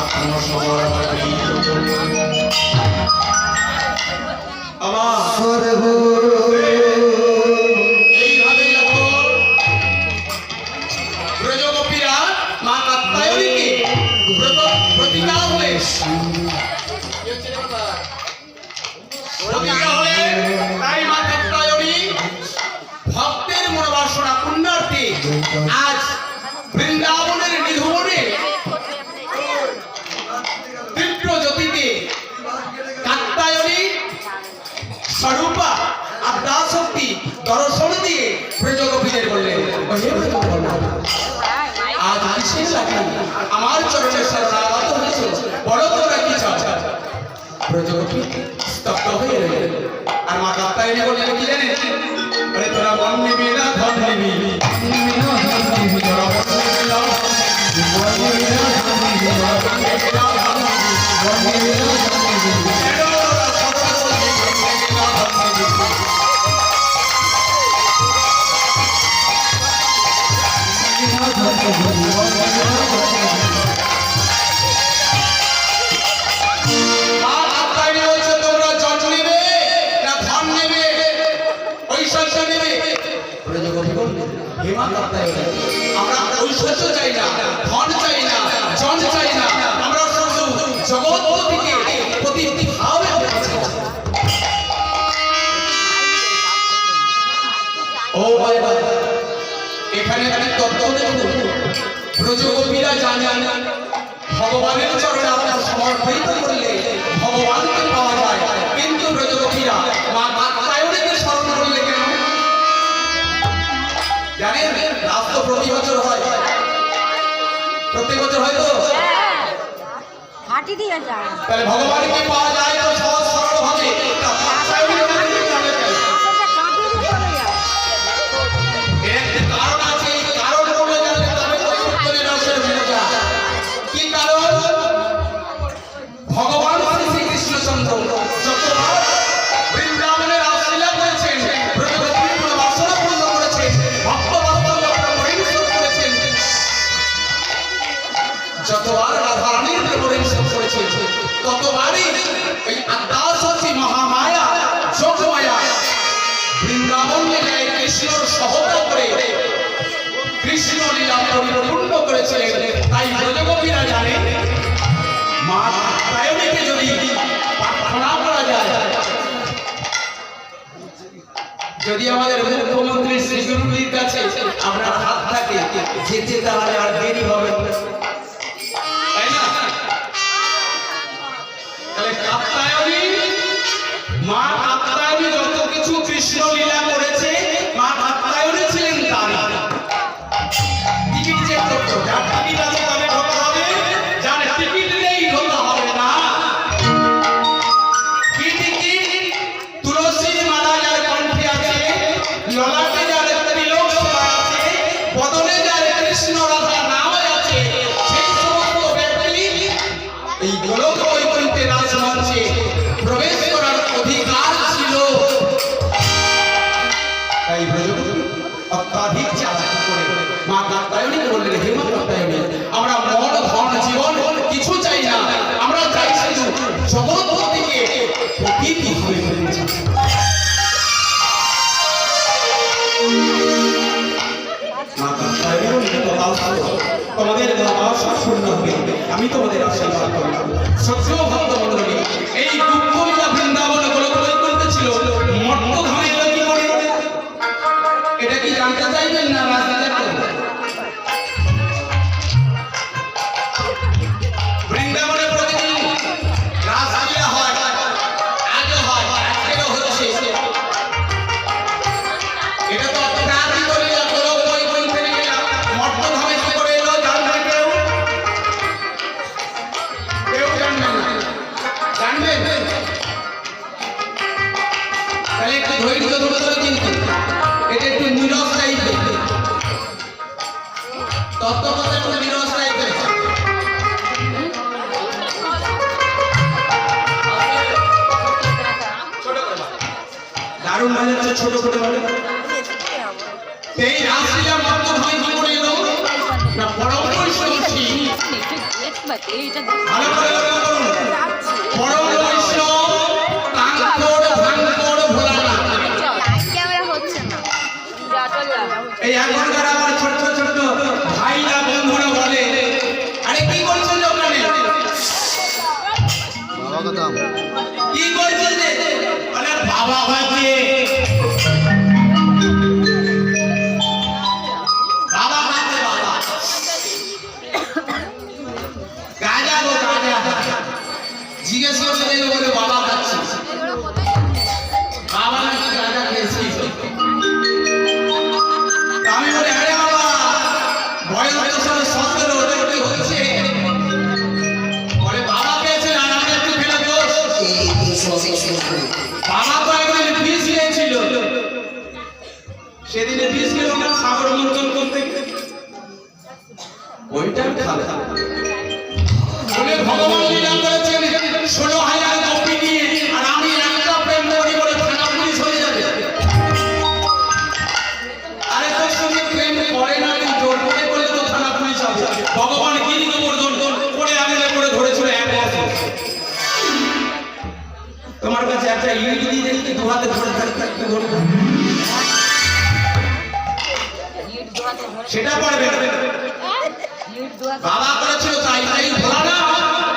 আত্মসমর্পণ করি। আমার এইভাবে যখন ব্রজগোপীরা মা কাত্যায়নীকে প্রতিজ্ঞা হলেন, তাই মা কাত্যায়নী ভক্তের মনোবাসনা পুণ্যার্থে আজ বৃন্দাবনের নিধুবনে তীব্র জ্যোতিতে কাত্যায়নী স্বরূপা আদ্যা শক্তি দর্শন দিয়ে ব্রজগোপীদের বললেন, আজ বিশেষ লাগে আমার চরণে শরণাগত হয়েছে, বলো তোমরা কি চাও? ব্রজগোপী স্তব্ধ হয়ে রইলেন। আর মা কাত্যায়নী বললেন কি জানেন? আরে তোরা মন নিবি না ধন নিবি, তোরা মন নিবি না মা কাত্যায়নী বলছে, তোমরা জন নেবে না ধন নেবে, ঐশ্বর্য নেবে? ব্রজগোপী বললেন, হে মা কাত্যায়নী, আমরা ঐশ্বর্য চাই না, ধন চাই না, জন চাই না, আমরা শুধু জগৎপতিকে প্রতিভাবে পেতে চাই। ও ভাই ভাই, এখানে তত্ত্ব দেখুন। ব্রজগোপীরা জানেন ভগবানের চরণে আমরা সমর্পিত করলে ভগবানকে পাওয়া যায়, কিন্তু ব্রজগোপীরা মা কাত্যায়নীকে স্মরণ করলে কেন জানেন? রাত তো প্রতি বছর হয়, প্রত্যেক বছর হয় তো, হাঁটি দিয়ে যায় তাহলে ভগবানকে পাওয়া যায় তো সহজ সরল ভাবে। কাঁপিয়ে দিয়ে চলে যায়। এর একটি কারণ আছে, এই কারণ বলে জানলে তবে তো সত্যের রসের ভূমিকা। কি কারণ? ভগবান শ্রী কৃষ্ণচন্দ্র যতবার বৃন্দাবনে রাসলীলা করেছেন, ব্রজগোপীর মনোবাসনা পূর্ণ করেছেন, ভক্ত বাস্তব পরিবেশন করেছেন, যতবার রাধারানীর পরিবেশন করেছেন, ততবারই এই আদ্যা শক্তি মহামায়া যোগমায়া বৃন্দাবন লীলায় কৃষ্ণর সহতা করে কৃষ্ণ লীলা পরিপূর্ণ করেছিলেন। তাই ব্রজগোপীরা জানে মা কাত্যায়নীকে যদি প্রার্থনা করা যায়, যদি আমাদের মুখ্যমন্ত্রী শ্রী গুরুজির কাছে আমরা হাত থাকে যেতে, তাহলে আর দেরি হবে, তাই না? ললাটে যার ত্রিলোক শোভা আছে, বদনে যার কৃষ্ণ রাধা নাম আছে, সেই সমস্ত ব্যক্তি এই গোলক বৈকুণ্ঠে রাজমঞ্চে প্রবেশ করার অধিকার ছিল। তাই ব্রজবধূ অত্যাধিক চালাকি করে মা কাত্যায়নীকে বললেন, হে মা কাত্যায়নী, আমরা মন ধন জীবন কিছু চাই না, আমরা চাই শুধু জগৎপতিকে প্রতীকী ভাবে মেনে চলতে। মা কাত্যায়নী বললেন, তোমাদের আশা পূর্ণ হবে, আমি তোমাদের আশীর্বাদ করলাম। সত্য ভক্ত মণ্ডলী, এই দুঃখলীলা বৃন্দাবন গোলক বৈকুণ্ঠে ছিল, মর্তধামে এলো কি করে? এটা কি জানতে চাইবেন না রাজনীতি? বৃন্দাবনে প্রতিদিন রাসলীলা হয়, আজও হয়, আজকেও হচ্ছে। এটা তো অপরাধী লীলা, গোলক বৈকুণ্ঠে লীলা। মর্তধামে কি করে এলো জানবে কেউ? কেউ জানবে না। জানবেন? তাহলে একটু ধৈর্য ধরতে হবে, কিন্তু এটা একটু নীরব টাইপের তত্ত্বকথা, একটু নীরব টাইপের। দারুণ বাজাচ্ছে ছোট ছোট বলে। এই রাসলীলা মর্তধামে কি করে এলো? না পরম বৈষ্ণব ভালো করে লক্ষ্য করুন। পরম বৈষ্ণব কাঙ্কড় ভাঙ্কড় ভোলানাথ। এই এখনকার আমার ছোট্ট ছোট্ট ভাইরা বন্ধুরা বলে, আরে কি করছেন ওখানে? বাবা কথা কি করছেন? আরে বাবা ভাইকে বাবা ভাইকে বাবা গাজা গো গাজা। জিজ্ঞেস করতে দেখে বলে বাবা খাচ্ছি, বাবা নাকি গাজা খেয়েছি। আমি বলি, আরে বাবা বয়স তো সব সত্তর, ওদের কি হচ্ছে? বলে বাবা খেয়েছে আর আমি একটু খেলে দোষ। বাবা তো একদিন বিষ খেয়েছিল, সেদিনে বিষ খেলো না সাগর মন্থন করতে, ওইটা খাবে। বলে ভগবান লীলা করেছেন 16,000 গোপী নিয়ে, আর আমি একটা প্রেম করি বলে থানা পুলিশ হয়ে যাবে। আরে তোর সঙ্গে প্রেম করে না, তুই জোর করে করলে তো থানা পুলিশ হবে। ভগবান গিরি গোবর্ধন করে আনলে করে ধরেছিল 1 বছর। তোমার কাছে একটা ইট দিয়ে দেখতে দু হাতে ধরে থাকতে ধরবে, সেটা পারবে না। বাবা করেছিল তাই, তাই ভোলানা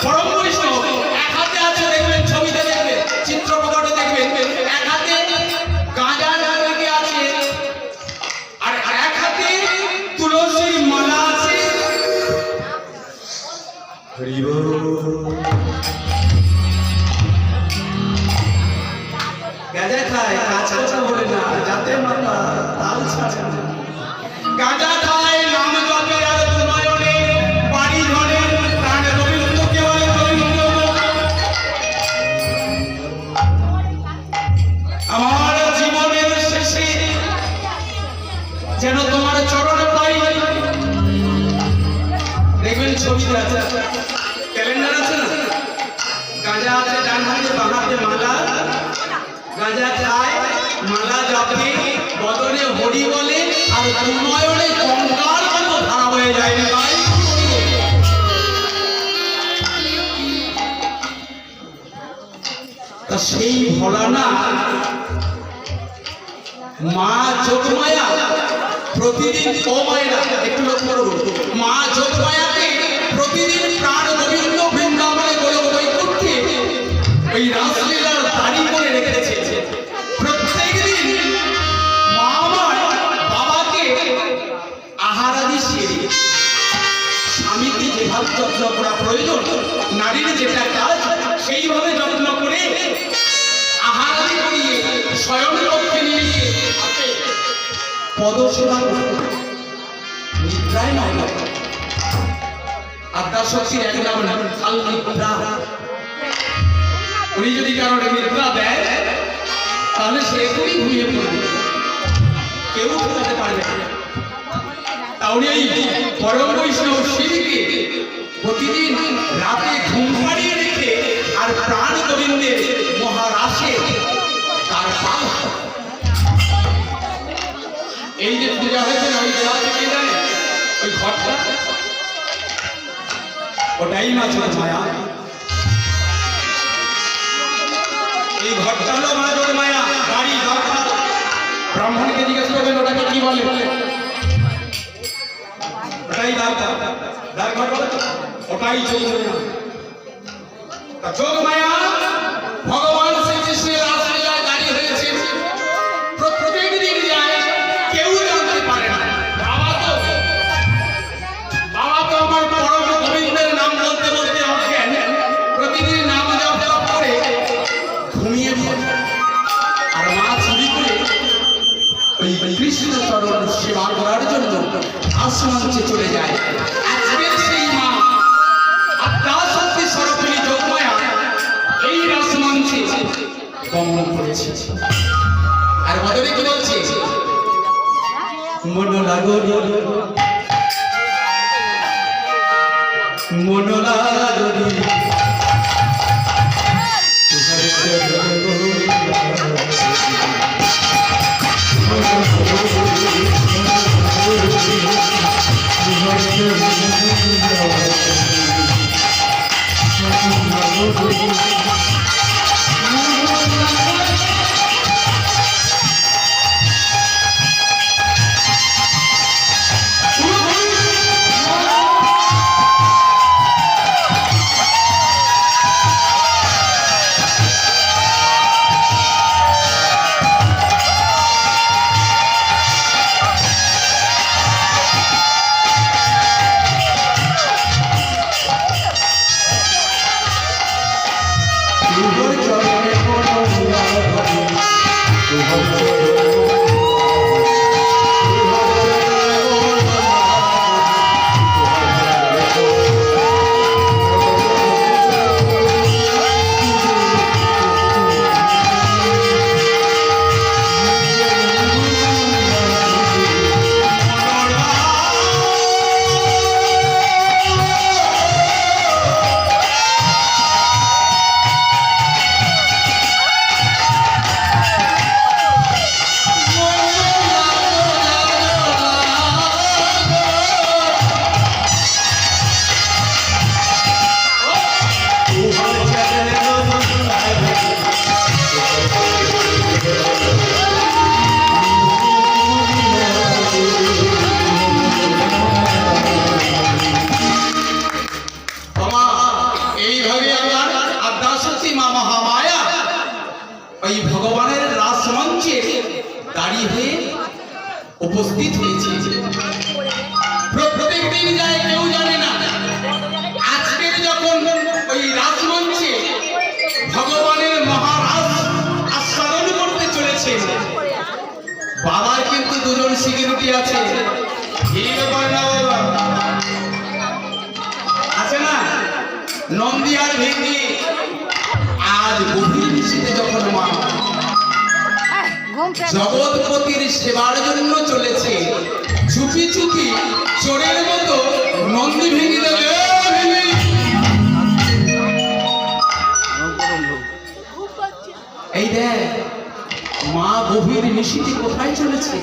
পরম বৈষ্ণব। এক হাতে আছে, দেখবেন ছবিতে দেখবেন, চিত্রপটে দেখবেন, এক হাতে গাঁজা লেগে আছে, আর এক হাতে তুলসীর মালা আছে। হরি বল। গাঁজা খায়, কাজ কথা বলে না, যাতে মাতা তাল ছাড়ে না। গাঁজা খায়, নাম জপে আর উন্নয়নে বাড়ি ধরে, প্রাণ রবীন্দ্রকে বলে রবীন্দ্র। আমার জীবনের শেষে যেন তোমার চরণ পাই। দেখবেন ছবিতে আছে, ক্যালেন্ডার আছে না, গাঁজা আছে ডান হাতে, বাঁ হাতে মালা। গাঁজা খায়, মালা জপে, বদনে হরি বলে, আর উন্নয়নে কঙ্কাল মতো ধারা হয়ে যায় না ভাই। তা সেই ভোলানা মা যোগমায়া প্রতিদিন, ও মায়েরা একটু লক্ষ্য করুন, মা যোগমায়াকে প্রতিদিন প্রাণ গোবিন্দ বৃন্দাবনে গোলক বৈকুণ্ঠে ওই রাসলীলার দাড়ি করে রেখেছে। প্রত্যেক দিন মা আমার বাবাকে আহারাদি সেরে, স্বামীকে যেভাবে যত্ন করা প্রয়োজন, নারীর যেটা কাজ সেইভাবে যত্ন করে আহারাদি করিয়ে স্বয়ং লক্ষ্যে নিয়ে গিয়ে পদসেবা নিদ্রায় নয়। আদ্যাশক্তির এক নাম কাল নিদ্রা। উনি যদি কারোর নিদ্রা দেয় তাহলে সে এখনই ঘুমিয়ে পড়বে। কেউ ঠেকাতে পারবে না। তাহলে এই পরম বৈষ্ণব শিবকে প্রতিদিন রাতে ঘুম পাড়িয়ে রেখে আর প্রাণ গোবিন্দের মহারাশে তার পাল হয়। এই যে পূজা হয়েছে না, ওই দেওয়া থেকে জানে ওই ঘরটা, ওটাই মা জোর মায়া। এই ঘরটা হলো মা জোর মায়া। বাড়ি ঘরটা ব্রাহ্মণকে জিজ্ঞেস করবেন ওটাকে কি বলে, ওটাই দ্বার ঘর বলে, ওটাই যোগ মায়া। তা যোগ মায়া ভগবান শ্রীকৃষ্ণের রাসলীলায় দাঁড়িয়ে হয়েছে, প্রত্যেক দিন যায়, কেউ জানতে পারে না। বাবা তো আমার পরম গোবিন্দের নাম বলতে বলতে অজ্ঞান, প্রতিদিন নাম জপ করে ঘুমিয়ে পড়ে। আর মা চুরি করে ওই কৃষ্ণ চরণ সেবা করার জন্য আশ্রমঞ্চে চলে যায়। আজকের সেই মা আদ্যাশক্তি স্বরূপিণী যোগমায়া এই রাসমঞ্চে গমন করেছে। আর বদলে কি বলছে, মন লাগো মন লাগো ওই ভগবানের রাসমঞ্চে দাঁড়িয়ে হয়ে উপস্থিত হয়েছে। প্রত্যেক দিন যায়, কেউ জানে না। আজকের যখন ওই রাসমঞ্চে ভগবানের মহারাজ আস্বাদন করতে চলেছে, বাবার কিন্তু দুজন সিকিউরিটি আছে। এই ব্যাপার না বাবা আছে না, নন্দী আর ভেঙ্গি। আজ গভীর নিশীথে যখন মা জগৎপতির সেবার জন্য চলেছে, চুপি চুপি চোরের মতো নন্দী ভেঙে দেবে। এই দেখ মা গভীর নিশীথে কোথায় চলেছে।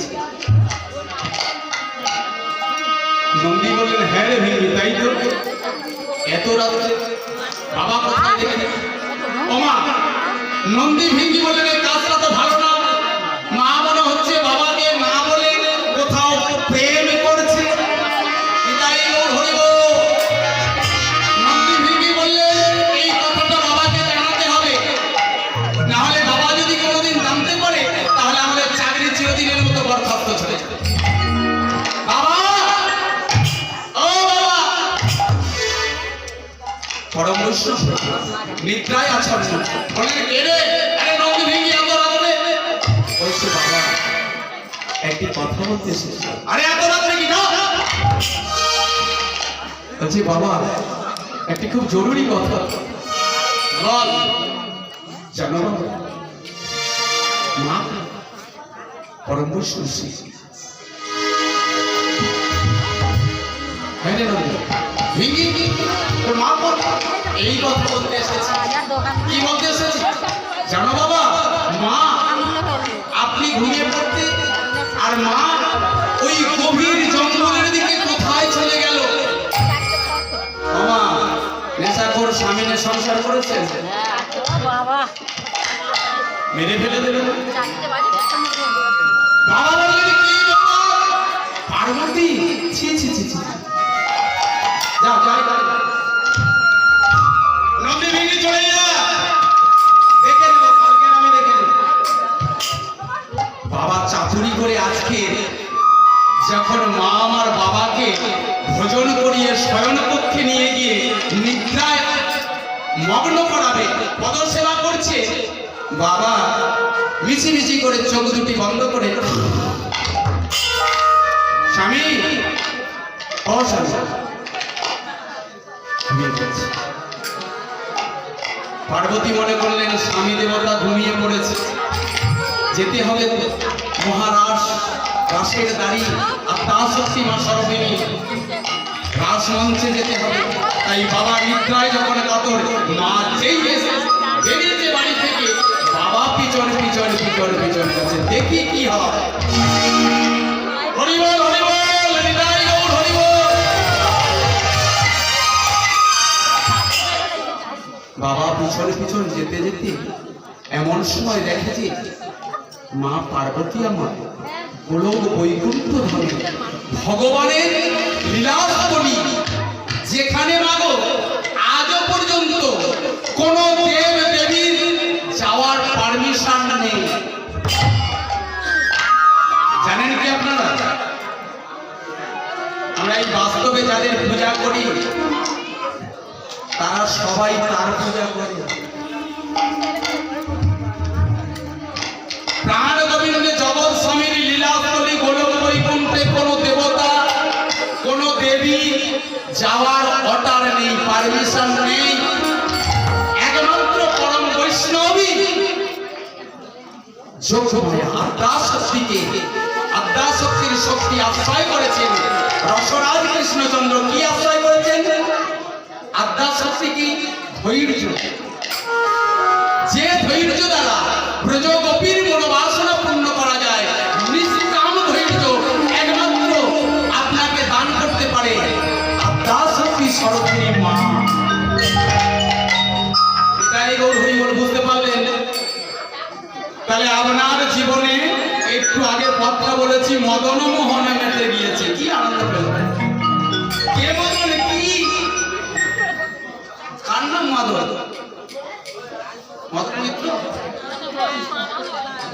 নন্দী বললেন, হ্যাঁ রে ভেঙে, তাই তো এত রাত্রে বাবা কোথায় দেখে। ওমা নন্দী ভেঙ্গি বললেন, এই কাজটা তো ভালো না। মা মনে হচ্ছে বাবাকে না বলে কোথাও প্রেম করছে। নন্দী ভেঙ্গি বললেন, এই কথাটা বাবাকে জানাতে হবে, না হলে বাবা যদি কোনোদিন জানতে পারে তাহলে আমাদের চাকরি চিরদিনের মতো বরখাস্ত চলে যাবে। বাবা, ও বাবা, পরম বৈষ্ণব নিদ্রায় আছেন। বলেন, কে রে? আরে নন্দী ভেঙ্গি এত রাত্রে। বলছে, বাবা একটি কথা বলতে এসেছি। আরে এত রাত্রে কি না? বলছি, বাবা একটি খুব জরুরি কথা। বল। জানো মা, পরম বৈষ্ণব ছেলে নয় ভিঙ্গি তোর মা বল এই কথা বলতে এসেছি কি বলতে এসেছি জানো বাবা মা আপনি ঘুমিয়ে পড়তে আর মা ওই গভীর জঙ্গলের দিকে কোথায় চলে গেল বাবা নেশাখোর স্বামীনে সংসার করেছেন বাবা মেরে ফেলে দেবেন চারটে বাজে বাবা বললেন কি ব্যাপার? পার্বতী ছি ছি ছি ছি যা যাই নন্দী ভেঙে চলে যা দেখে নেবো কালকে আমি দেখে নেবো বাবা চাতুরি করে আজকে যখন মা আমার বাবাকে ভোজন করিয়ে শয়ন কক্ষে নিয়ে গিয়ে নিদ্রায় মগ্ন করাবে পদসেবা করছে বাবা মিছিমিছি করে চোখ দুটি বন্ধ করে স্বামী ও স্বামী ঘুমিয়ে পড়েছে। পার্বতী মনে করলেন স্বামী দেবতা ঘুমিয়ে পড়েছে যেতে হবে মহারাজ রাসের দাড়ি আর তা শক্তি মা সর্বিনী রাস মঞ্চে যেতে হবে তাই বাবা নিদ্রায় যখন কাতর মা যেই এসে বেরিয়েছে বাড়ি থেকে বাবা পিছন পিছন পিছন পিছন করছে দেখি কি হয় হরিবল হরিবল হরিদাই গৌর হরিবল বাবা পিছন পিছন যেতে যেতে এমন সময় দেখেছি মা পার্বতী আমার গোলক বৈকুণ্ঠ ধামে ভগবানের লীলাবলী যেখানে মাগো আজও পর্যন্ত কোন দেব দেবীর যাওয়ার পারমিশন নেই জানেন কি আপনারা আমরা এই বাস্তবে যাদের পূজা করি তারা সবাই তার পূজা করে প্রাণ গোবিন্দে জগৎ স্বামীর লীলাস্থলী গোলক বৈকুণ্ঠে কোনো দেবতা কোনো দেবী যাওয়ার অর্ডার নেই পারমিশন নেই একমাত্র পরম বৈষ্ণবী যোগমায়া আদ্যাশক্তিকে আদ্যাশক্তির শক্তি আশ্রয় করেছেন রসরাজ কৃষ্ণচন্দ্র কি আশ্রয় করেছেন আদ্যাশক্তি কি ধৈর্য যে ধৈর্য দ্বারা ব্রজ গোপীর মনোবাসনা পূর্ণ করা যায় নিষ্কাম ধৈর্য একমাত্র আপনাকে দান করতে পারে আদ্যাশক্তি সরস্বতী মা এটাই গৌর হরিবল বুঝতে পারলেন তাহলে আপনার জীবনে একটু আগে কথা বলেছি মদন মোহনে মেতে গিয়েছে কি আনন্দ পেলেন কে মদন কি কার নাম মদন মদন মিত্র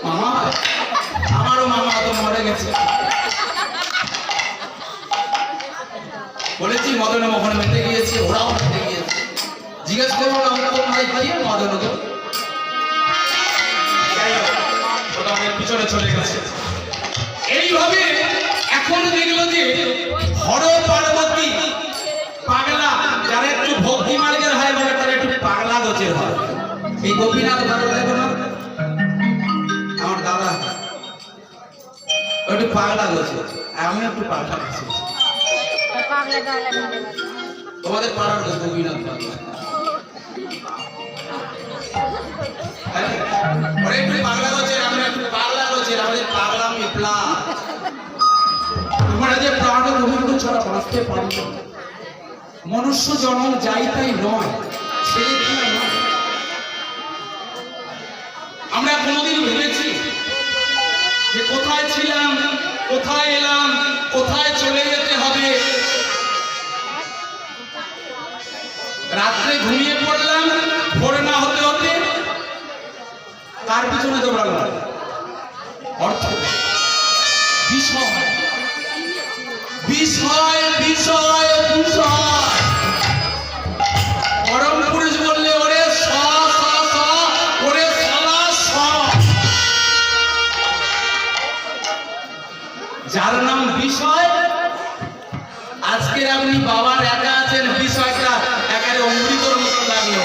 মামা আমারও মামা তো মরে গেছে বলেছি মদন মোহন মেতে গিয়েছে ওরাও মেতে গিয়েছে জিজ্ঞেস করবো না আমরা তো ভাই কে মদন তো ওটা আমাদের পিছনে চলে গেছে এইভাবে এখন দেখলো যে হর পার্বতী পাগলা যারা একটু ভক্তি মার্গের হয় বলে তারা একটু পাগলা গোছের হয় এই গোপীনাথ ভালো দেখো না আমার দাদা একটু পাগলা গোছে আমি একটু পাগলা গোছে তোমাদের পাড়ার গোপীনাথ ওরা একটু পাগলা গোছের আমরা একটু পাগলা গোছের আমাদের পাগলা মিপলা আমরা যে প্রাণ গোবিন্দ ছাড়া বাঁচতে পারি না মনুষ্য জন্ম যাই তাই নয় ছেলে খেলা নয় আমরা কোনোদিন ভেবেছি যে কোথায় ছিলাম কোথায় এলাম কোথায় চলে যেতে হবে রাত্রে ঘুমিয়ে পড়লাম ভোর না হতে হতে তার পিছনে দৌড়ালাম অর্থ বিষয় বিষয় বিষয় বিষয় পরম পুরুষ বললে ওরে ওরে যার নাম বিষয় আজকের আপনি বাবার একা আছেন বিষয়টা একেবারে অমৃতর মতো লাগলো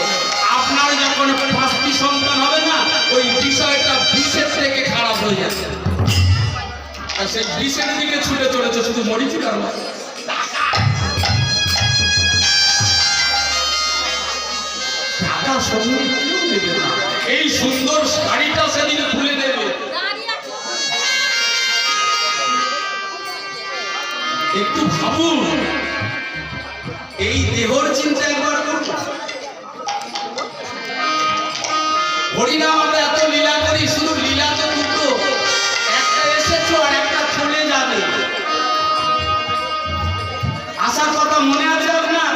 আপনার যখন 5টি সন্তান হবে না ওই বিষয়টা বিষের থেকে খারাপ হয়ে যাবে আর সেই বিষের দিকে ছুটে চলেছে শুধু মরিচুকার মতো একটা সঙ্গী কেউ দেবে না। এই সুন্দর শাড়িটা সেদিন খুলে দেবে। একটু ভাবুন, এই দেহর চিন্তা একবার করুন। হরিনাম আমরা এত লীলা করি, শুধু লীলাতে দুটো, একটা এসেছো আর একটা চলে যাবে। আসার কথা মনে আছে আপনার?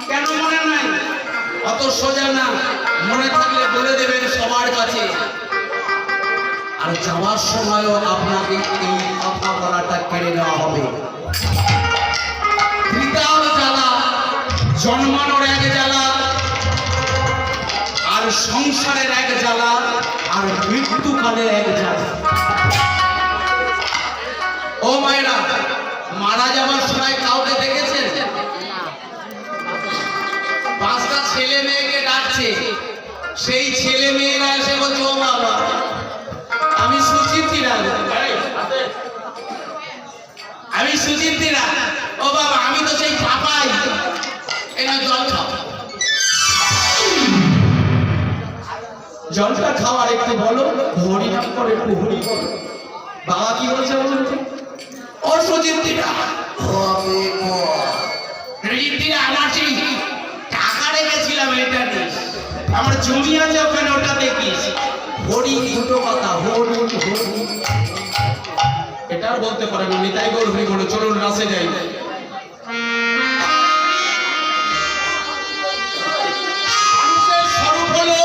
কেন মনে নাই? অত সোজা না, মনে থাকলে বলে দেবেন সবার কাছে। আর যাওয়ার সময়ও আপনাকে এই কথা বলাটা কেড়ে নেওয়া হবে। ত্রিকাল জ্বালা, জন্মানোর এক জ্বালা, আর সংসারের এক জ্বালা, আর মৃত্যুকালের এক জ্বালা। ও মায়েরা, মারা যাওয়ার সময় কাউকে দেখেছেন? পাঁচটা ছেলে মেয়েকে ডাকছে, সেই ছেলে মেয়েরা এসে বলছে, ও বাবা আমি সুচিন্তিরা, আমি সুচিন্তিরা, ও বাবা আমি তো সেই পাপাই, এনা জল খাও। জলটা খাওয়ার একটু বলো, হরিনাম করে একটু হরি বলো। বাবা কি বলছে বলুন? ও সুচিন্তিরা, সুচিন্তিরা আমার সেই টাকা রেখেছিলাম, এটা নিস, আমার জমি আছে ওখানে, ওটা দেখিস। হরি দুটো কথা, হরি হরি, এটা আর বলতে পারেন উনি, তাই গৌর হরি বলে। চলুন রাসে যাই। স্বরূপ হলো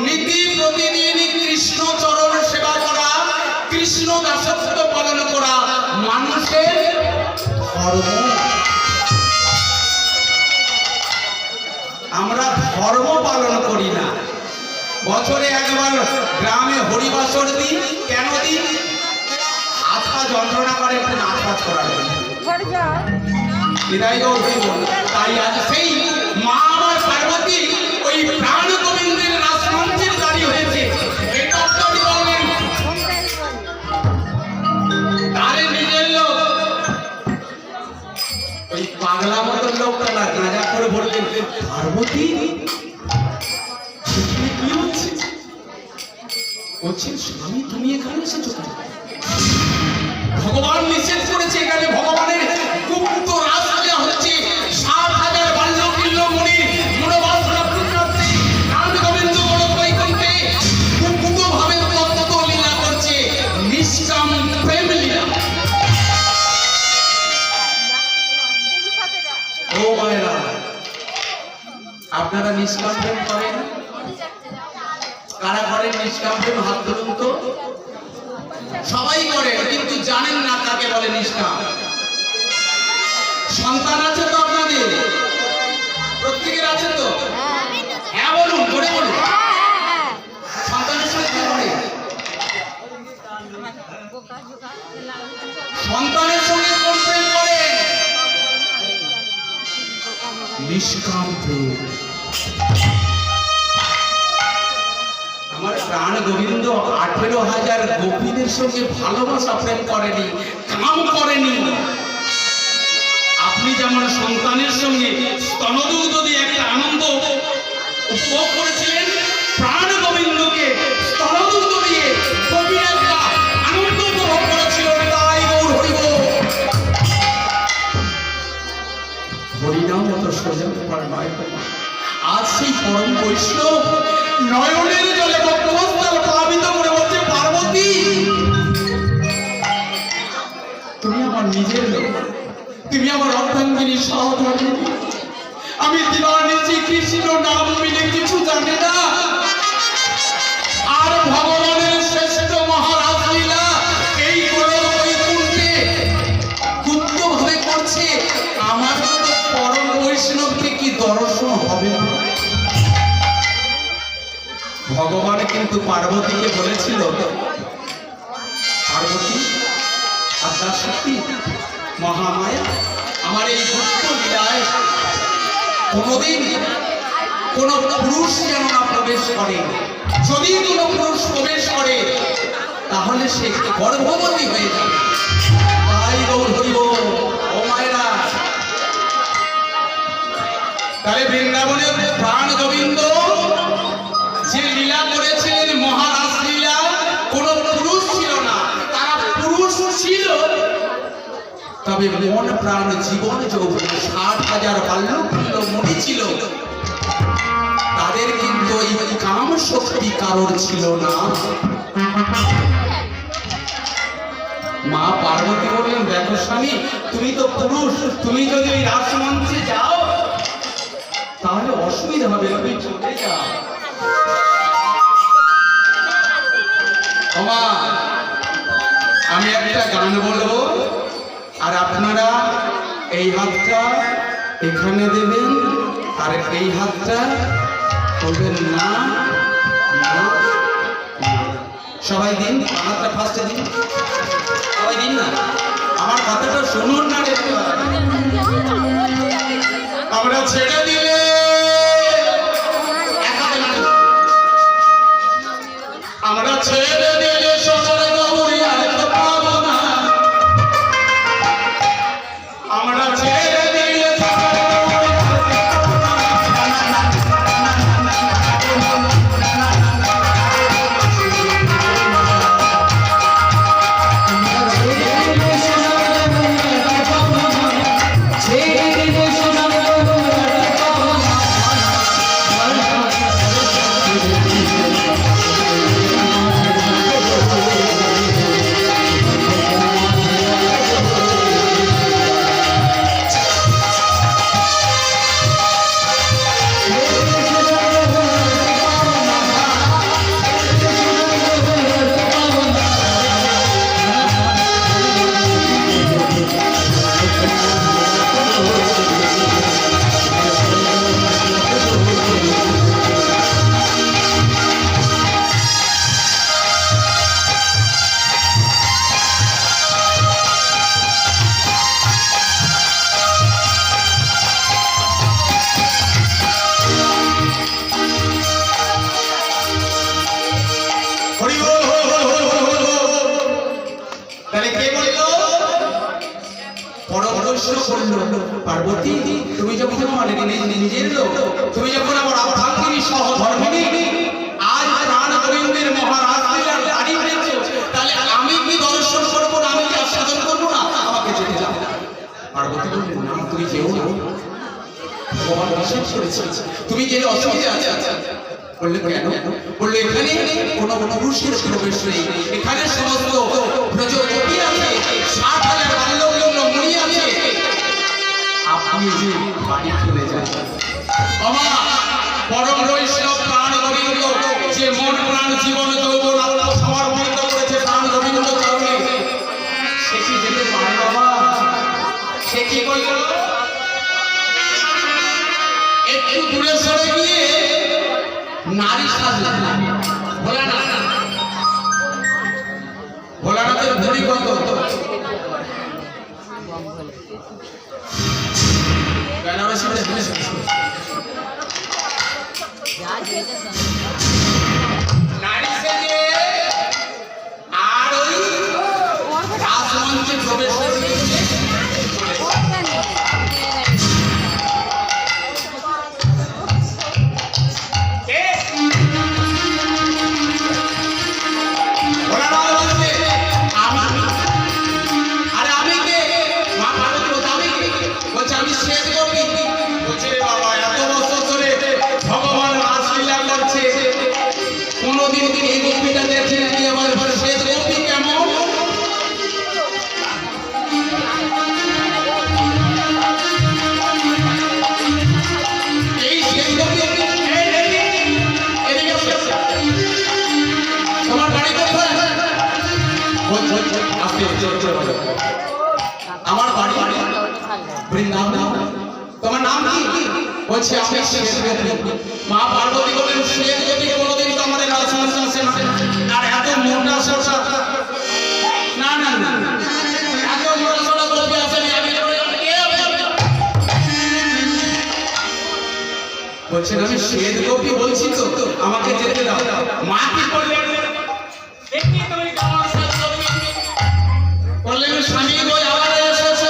নীতি প্রতিদিন কৃষ্ণ চরণ সেবা করা, কৃষ্ণ দাসত্ব পালন করা, মানুষের ধর্ম। আমরা ধর্ম পালন করি না। বছরে একবার গ্রামে হরিবাসর দিন, কেন দিন? হাত পা যন্ত্রণা করে একটু নাচ কাজ করার জন্য। তাই আজ সেই মা আমার পার্বতী ওই প্রাণ গোবিন্দের রাসমঞ্চের দাঁড়িয়ে হয়েছে। বললেন তারে নিজের লোক, ওই পাগলা মতন লোকটা না, গাঁজা করে বললেন, পার্বতী কি হচ্ছে? বলছেন স্বামী তুমি এখানে এসেছো কেন? ভগবান নিষেধ করেছে, এখানে ভগবানের গুপ্ত রাসলীলা হচ্ছে। ৭,০০০ বাল্যকিল্য মুনি মনোবাসনা পুত্রার্থে প্রাণ গোবিন্দ বৈকুণ্ঠে গুপ্তভাবে তত্ত্ব লীলা করছে, নিষ্কাম প্রেম লীলা। ও মায়েরা, আপনারা নিষ্কাম প্রেম করেন? কারা করেন নিষ্কাম প্রেম? হাত ধরুন তো। সবাই করে, কিন্তু জানেন না কাকে বলে নিষ্কাম। সন্তান আছে তো আপনাদের? প্রত্যেকের আছে তো? হ্যাঁ বলুন, করে বলুন। সন্তানের সঙ্গে কি করে? সন্তানের সঙ্গে কোন প্রেম করে? নিষ্কাম প্রেম। আমার প্রাণ গোবিন্দ 18,000 গোপীদের সঙ্গে ভালোবাসা প্রেম করেনি, কাম করেনি। আপনি যেমন সন্তানের সঙ্গে স্তনদুগ্ধ দিয়ে একটা আনন্দ উপভোগ করেছিলেন, প্রাণ গোবিন্দকে স্তনদুগ্ধ দিয়ে গোপী একটা আনন্দ উপভোগ করেছিল। তাই গৌর হরি বল। হরিনাম এত সোজা ব্যাপার নয়। আজ সেই পরম বৈষ্ণব নয়নের জলে বক্ষস্থল প্লাবিত করে বলছে, পার্বতী তুমি আমার নিজের লোক, তুমি আমার অর্ধাঙ্গিনী সহধর্মিণী। আমি দিবানিশি কৃষ্ণ নাম মিলে কিছু জানি না, আর ভগবানের শ্রেষ্ঠ মহারাজ লীলা এই গোলক বৈকুণ্ঠে গুপ্তভাবে করছে। আমার পরম বৈষ্ণবকে কি দর্শন হবে না? ভগবান কিন্তু পার্বতীকে বলেছিল, পার্বতী আপনার শক্তি মহামায়া, আমার এই গুপ্ত লীলায় কোনোদিন কোন পুরুষ যেন না প্রবেশ করে। যদি কোনো পুরুষ প্রবেশ করে তাহলে সে গর্ভবতী হয়ে যাবে। তাই গৌর হরি বল। ও মায়েরা, তবে মন প্রাণ জীবন যৌবন 60,000 বাল্যকুণ্ড মণি ছিল, তাদের কিন্তু এই কাম শক্তি কারোর ছিল না। মা পার্বতী বললেন, দেখো স্বামী, তুমি তো পুরুষ, তুমি যদি ওই রাজমঞ্চে যাও তাহলে অসুবিধা হবে, তুমি চলে যাও। মা, আমি একটা গান বলবো, আর আপনারা এই হাতটা এখানে দেবেন, আর এই হাতটা বলবেন না না না। সবাই দিন, হাতটা ফার্স্টে দিন, সবাই দিন না, আমার কথাটা শুনুন না। আমরা ছেড়ে দিলে আমরা ছেড়ে দিলে সোনার গৌরী আর তো পাবো না, আমরা ছেড়ে দিলে সোনার গৌরী আর তো পার্বতী, তুমি যখন নিজের লোক, তুমি যখন আমার অর্ধাঙ্গিনী সহধর্মিনী, আজ প্রাণ গোবিন্দের মহারাজ দাঁড়িয়ে রয়েছে, তাহলে আমি কি দর্শন করবো না, আমি কি আস্বাদন করবো না? আমাকে যেতে যাও। পার্বতী বললেন, না তুমি যেও না, ভগবান বিশ্বাস করেছে তুমি গেলে অসুবিধা আছে। বললে কেন? বললে এখানে কোনো পুরুষের প্রবেশ নেই, এখানে সমস্ত প্রজোপতি আছে, 60,000 বাল্যকুণ্ড মণি আছে, আপনি বাড়ি চলে যান। বাবা, পরম বৈষ্ণব প্রাণ গোবিন্দ, যে মন প্রাণ জীবন যৌবন আল্লাহ সমর্পিত করেছে প্রাণ গোবিন্দ চরণে, সে কি যেতে পারে বাবা? সে কি করল? একটু দূরে সরে গিয়ে নারী সাজলেন। ভোলানাথের বুড়ি কত বেনারসি নারী সেজে আর ওই রাজমঞ্চে প্রবেশ করেছে। আমার বাড়ি বৃন্দাবন। তোমার নাম কি? বলছে আমি শ্বেতগতি। মা পার্বতী বলেন, শ্বেতগতি কোনোদিন তো আমাদের রাজমঞ্চে আসে না, আর এত মোটা সোটা, না না না, এত মোটা সোটা গল্পে আসেনি। আমি বলছেন, আমি শ্বেতগতি বলছি তো, আমাকে যেতে দাও। মা কি করলেন? বললেন, স্বামী গো আবার এসেছে।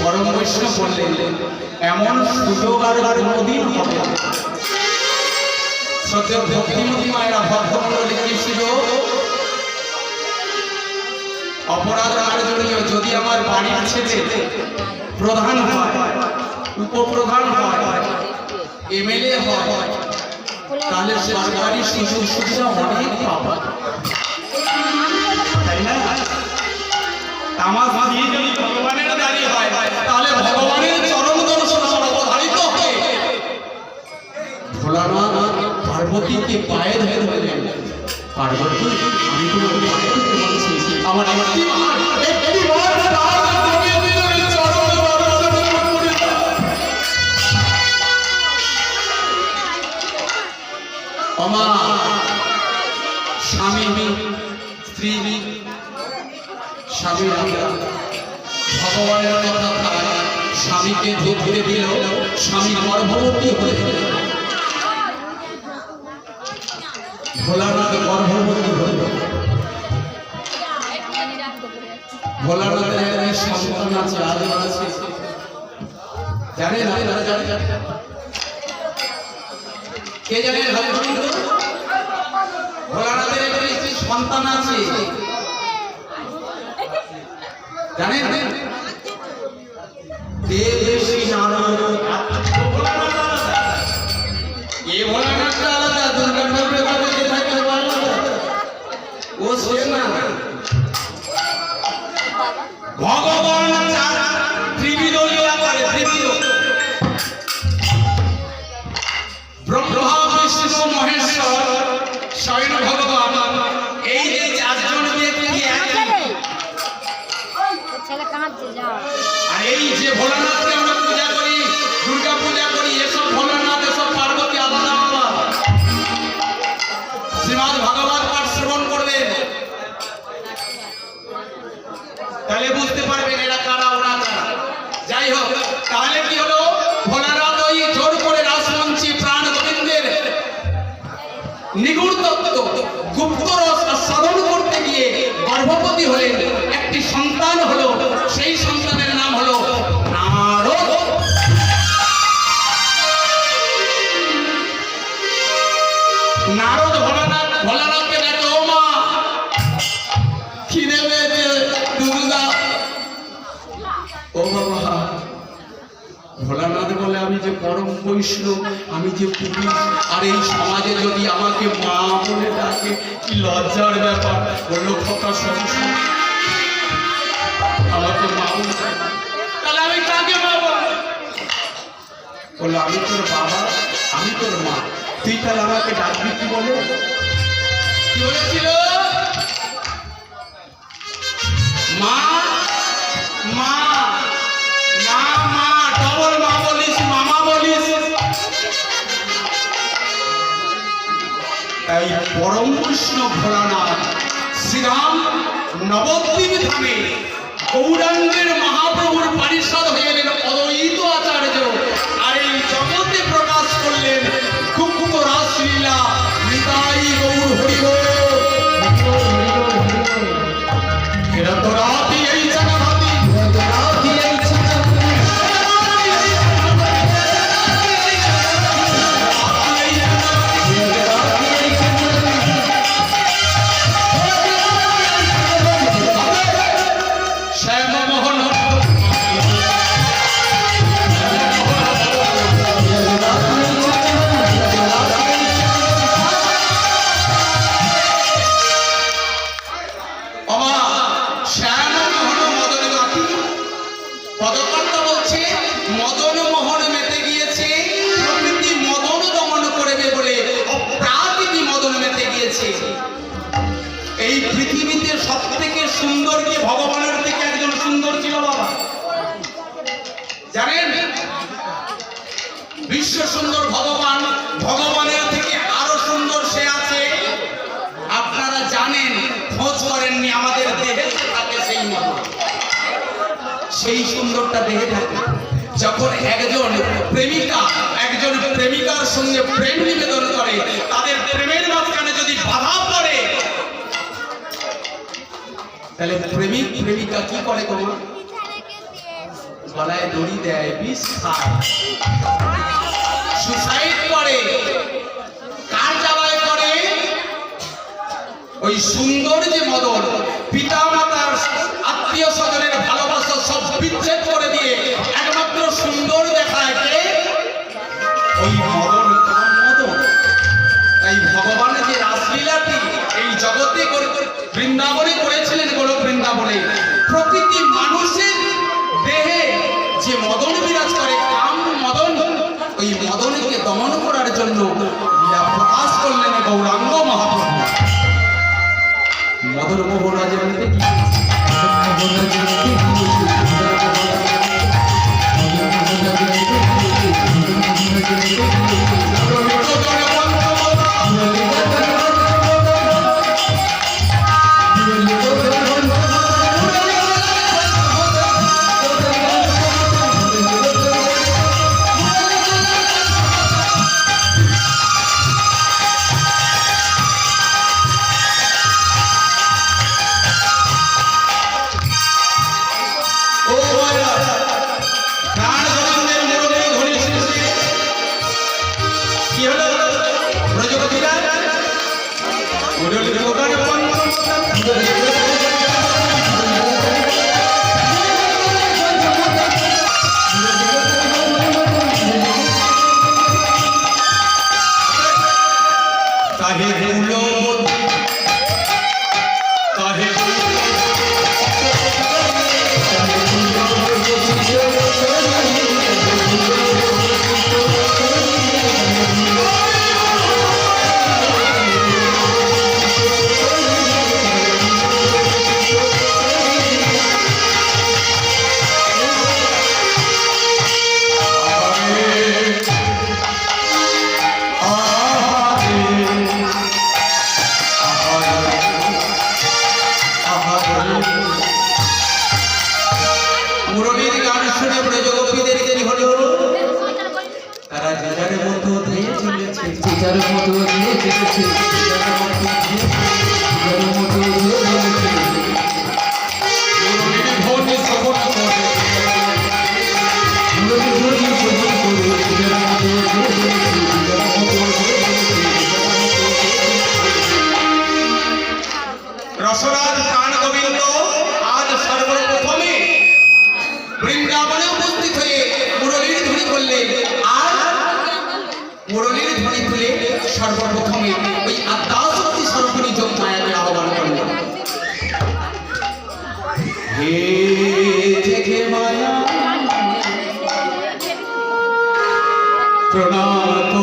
পরম বৈষ্ণব বললেন, এমন সুযোগ আর কোনদিন হবে না। সত্য ভক্তিমতী মায়েরা ভক্তমণ্ডলী কি সুযোগ? অপরাধ মার্জনীয়। যদি আমার বাড়ির ছেলে প্রধান হয়, উপপ্রধান হয়, এমএলএ হয়, তাহলে সরকারি সুযোগ সুবিধা অনেক পাবো, তাই না? আমার দিয়ে যদি ভগবানের দাঁড়িয়ে হয়, তাহলে ভগবানের চরণ দর্শন আমার অবধারিত হবে। ভোলানাথ পার্বতীকে পায়ে ধরে ধরলেন, পার্বতী আমি তোমার পায়ে ধরে বলছি, আমার একটি বার চরণ দর্শন করে দাও। আমা স্বামী স্ত্রী স্বামী ভগবানের কথা স্বামীকে ধরে দিল, স্বামী গর্ভবতী হয়ে ভোলানাথ গর্ভবতী হল। ভোলানাথের সন্তান আছে, আজও আছে, জানেন? কে জানেন? ভোলানাথের একটি সন্তান আছে, জানেন? দেবশ্রী নারদ। এ ভোলানাথটা আলাদা, দুর্গা ঠাকুরের বাড়িতে থাকে আলাদা, ও সে না। ভগবান ত্রিবিধ লীলা করে, ত্রিবিধ, ব্রহ্মা বিষ্ণু মহেশ্বর স্বয়ং ভগবান। এই যে চারজন ব্যক্তি আর এই যে ভোলানাথকে আমরা পূজা করি, দুর্গা পূজা করি, এসব ভোলানাথ, এসব পার্বতী আলাদা আলাদা। শ্রীমদ্ ভাগবত পাঠ শ্রবণ করবেন, তাহলে বুঝতে পারবেন এরা কারা, ওরা কারা। যাই হোক, তাহলে কি হলো? ভোলানাথ ওই জোর করে রাসমঞ্চী প্রাণ গোবিন্দের নিগুড় তত্ত্ব গুপ্ত রস সাধন করতে গিয়ে গর্ভবতী হলেন, একটি সন্তান হলো। সেই সন্তানের নাম হলো নারদ। নারদ ভোলানাথকে দেখে, ও মা খিদে পেয়েছে, দুর্গা। ও বাবা, ভোলানাথ বলে আমি যে পরম বৈষ্ণব, আমি যে পুরী, আর এই সমাজে যদি আমাকে মা বলে ডাকে, কি লজ্জার ব্যাপার। বললো খোকা সমস্যা, আমাকে মা বলে, তাহলে আমি কাকে মা বলবো? বললো আমি তোর বাবা, আমি তোর মা, তুই তাহলে আমাকে ডাকবি কি বলে? কি বলেছিল? মা মা মা মা, ডবল মা বলিস, মামা বলিস। এই পরম বৈষ্ণব ভোলানাথ শ্রীরাম নবদ্বীপ ধামে গৌরাঙ্গের মহাপ্রভুর পারিষদ হয়ে গেলেন অদ্বৈত আচার্য, আর এই জগতে প্রকাশ করলেন গুপ্ত রাসলীলা। নিতাই গৌর হরি গো। এরা তো রাতি এই জানাহাতি, রাতি এই পদকর্তা বলছে মদন মোহন মেতে গিয়েছে, প্রকৃতি মদন দমন করবে বলে অপ্রাকৃতি মদন মেতে গিয়েছে। এই পৃথিবীতে সব থেকে সুন্দর কে? ভগবানের থেকে একজন সুন্দর ছিল বাবা, জানেন? বিশ্ব সুন্দর ভগবান, ভগবানের থেকে আরো সুন্দর সে আছে। আপনারা জানেন, খোঁজ করেননি, আমাদের দেহে থাকে সেই মদন, সেই সুন্দরটা দেখে থাকে। যখন একজন প্রেমিকা একজন প্রেমিকার সঙ্গে প্রেম নিবেদন করে, তাদের প্রেমের মাঝখানে যদি বাধা পড়ে, তাহলে প্রেমিক প্রেমিকা কি করে? তোমার গলায় দড়ি দেয়, বিষ খায়, সুসাইড করে। কার জ্বালায় করে? ওই সুন্দর যে মদন, পিতা মাতার বৃন্দাবনে করেছিলেন গোলক বৃন্দাবনে। প্রকৃতি মানুষের দেহে যে মদন বিরাজ করে, কাম মদন, ওই মদনকে দমন করার জন্য লীলা প্রকাশ করলেন গৌরাঙ্গ মহাপ্রভু। মদন মোহন রাজনীতি কি মুরলীর গান শুনে ব্রজগোপীদের দেরি হলো, তারা যার মতো দিয়ে চলেছে, যার মতো দিয়ে চলেছে, যার মতো দিয়ে চলেছে। মুরলীর ধ্বনি শ্রবণ করে, মুরলীর ধ্বনি শ্রবণ করে, যার মতো দিয়ে চলেছে, যার মতো দিয়ে রসরাজ প্রাণ গোবিন্দ আজ সর্বপ্রথমে বৃন্দাবনে উপস্থিত হয়ে মুরলীর ধ্বনি করলেন। আর মুরলীর ধ্বনি তুলে সর্বপ্রথমে ওই আদ্যাশক্তি স্বরূপিণী যোগ মায়াকে আহ্বান করলেন। হে জেগে মায়া প্রণাত